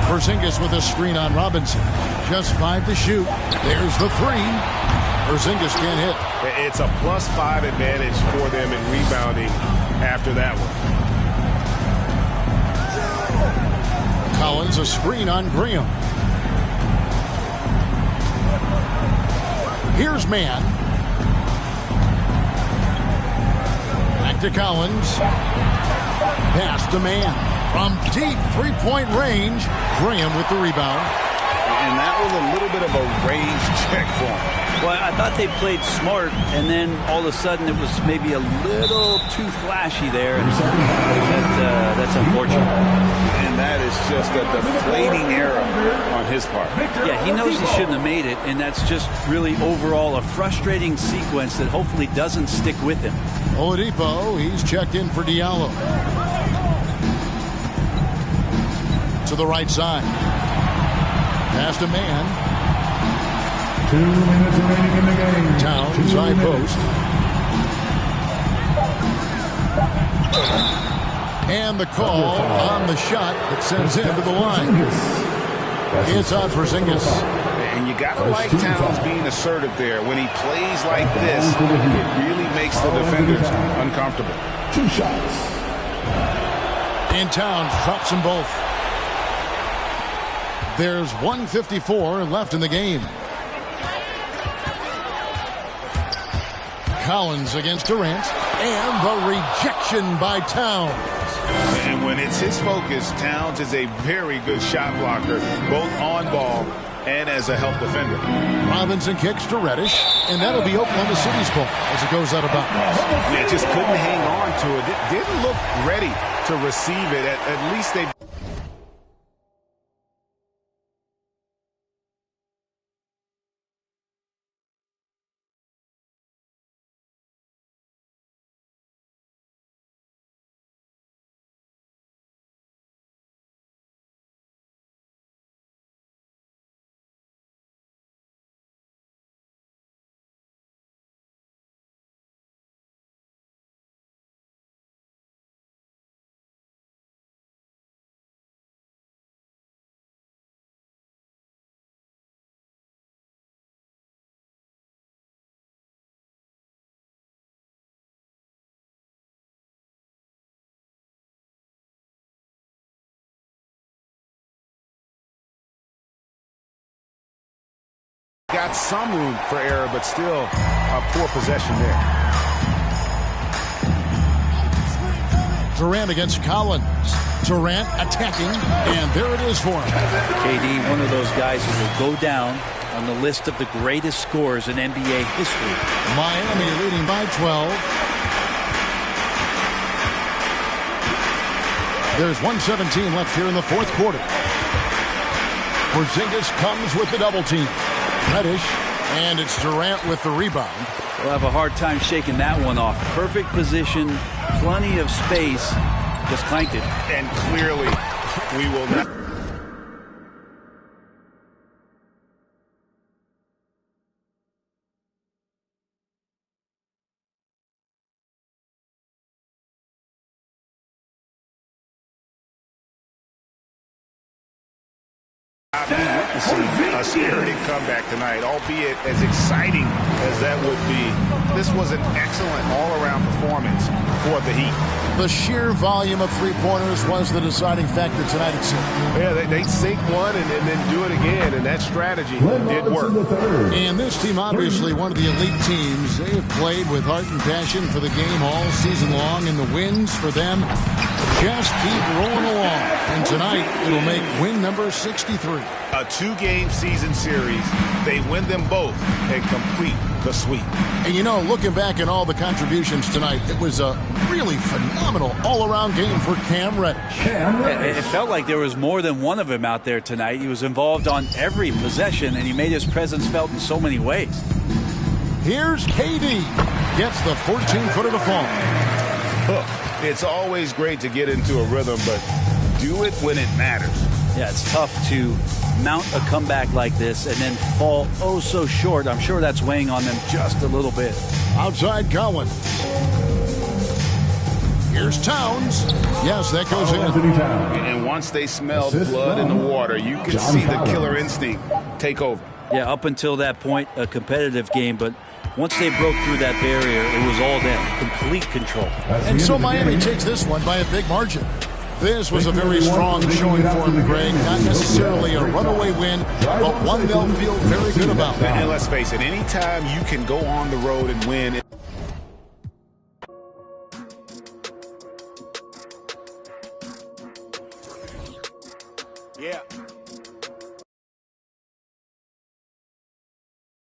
Porzingis with a screen on Robinson. Just 5 to shoot. There's the 3. Porzingis can't hit. It's a +5 advantage for them in rebounding after that one. Collins, a screen on Graham. Here's Man. Back to Collins. Pass to Man. From deep 3-point range. Graham with the rebound. And that was a little bit of a range check for him. Well, I thought they played smart, and then all of a sudden it was maybe a little too flashy there. And that's unfortunate. And that is just a deflating error on his part. Yeah, he knows he shouldn't have made it, and that's just really overall a frustrating sequence that hopefully doesn't stick with him. Oladipo, he's checked in for Diallo. To the right side. Pass to Man. 2 minutes remaining in the game. Towns, high post. And the call on the shot that sends him to the line. It's on Porzingis. And you got to like Towns being assertive there. When he plays like this, it really makes the defenders uncomfortable. 2 shots. And Towns drops them both. There's 1:54 left in the game. Collins against Durant, and the rejection by Towns. And when it's his focus, Towns is a very good shot blocker, both on ball and as a help defender. Robinson kicks to Reddish, and that'll be Oklahoma City's ball as it goes out of bounds. Yeah, just couldn't hang on to it. It didn't look ready to receive it. At least they got some room for error, but still a poor possession there. Durant against Collins. Durant attacking, and there it is for him. KD, one of those guys who will go down on the list of the greatest scorers in NBA history. Miami leading by 12. There's 1:17 left here in the fourth quarter. Porzingis comes with the double team. Reddish, and it's Durant with the rebound. We'll have a hard time shaking that one off. Perfect position, plenty of space, just clanked it. And clearly, we will not. A spirited comeback tonight, albeit as exciting as that would be. This was an excellent all-around performance for the Heat. The sheer volume of three-pointers was the deciding factor tonight, it seemed. Yeah, they sink one and then do it again, and that strategy did work. And this team, obviously one of the elite teams. They have played with heart and passion for the game all season long, and the wins for them just keep rolling along. And tonight, it'll make win number 63. A two-game season series. They win them both and complete the sweep. And you know, looking back at all the contributions tonight, it was a really phenomenal all-around game for Cam Reddish. It felt like there was more than one of him out there tonight. He was involved on every possession, and he made his presence felt in so many ways. Here's KD. Gets the 14-footer to fall. It's always great to get into a rhythm, but do it when it matters. Yeah, it's tough to mount a comeback like this and then fall oh so short. I'm sure that's weighing on them just a little bit. Outside Collins. Here's Towns. Yes, that goes in. And once they smelled blood in the water, you could see the killer instinct take over. Yeah, up until that point, a competitive game, but once they broke through that barrier, it was all them. Complete control. And so Miami takes this one by a big margin. This was a very strong showing for him, Greg. Not necessarily a runaway win, but one they'll feel very good about. And let's face it, anytime you can go on the road and win.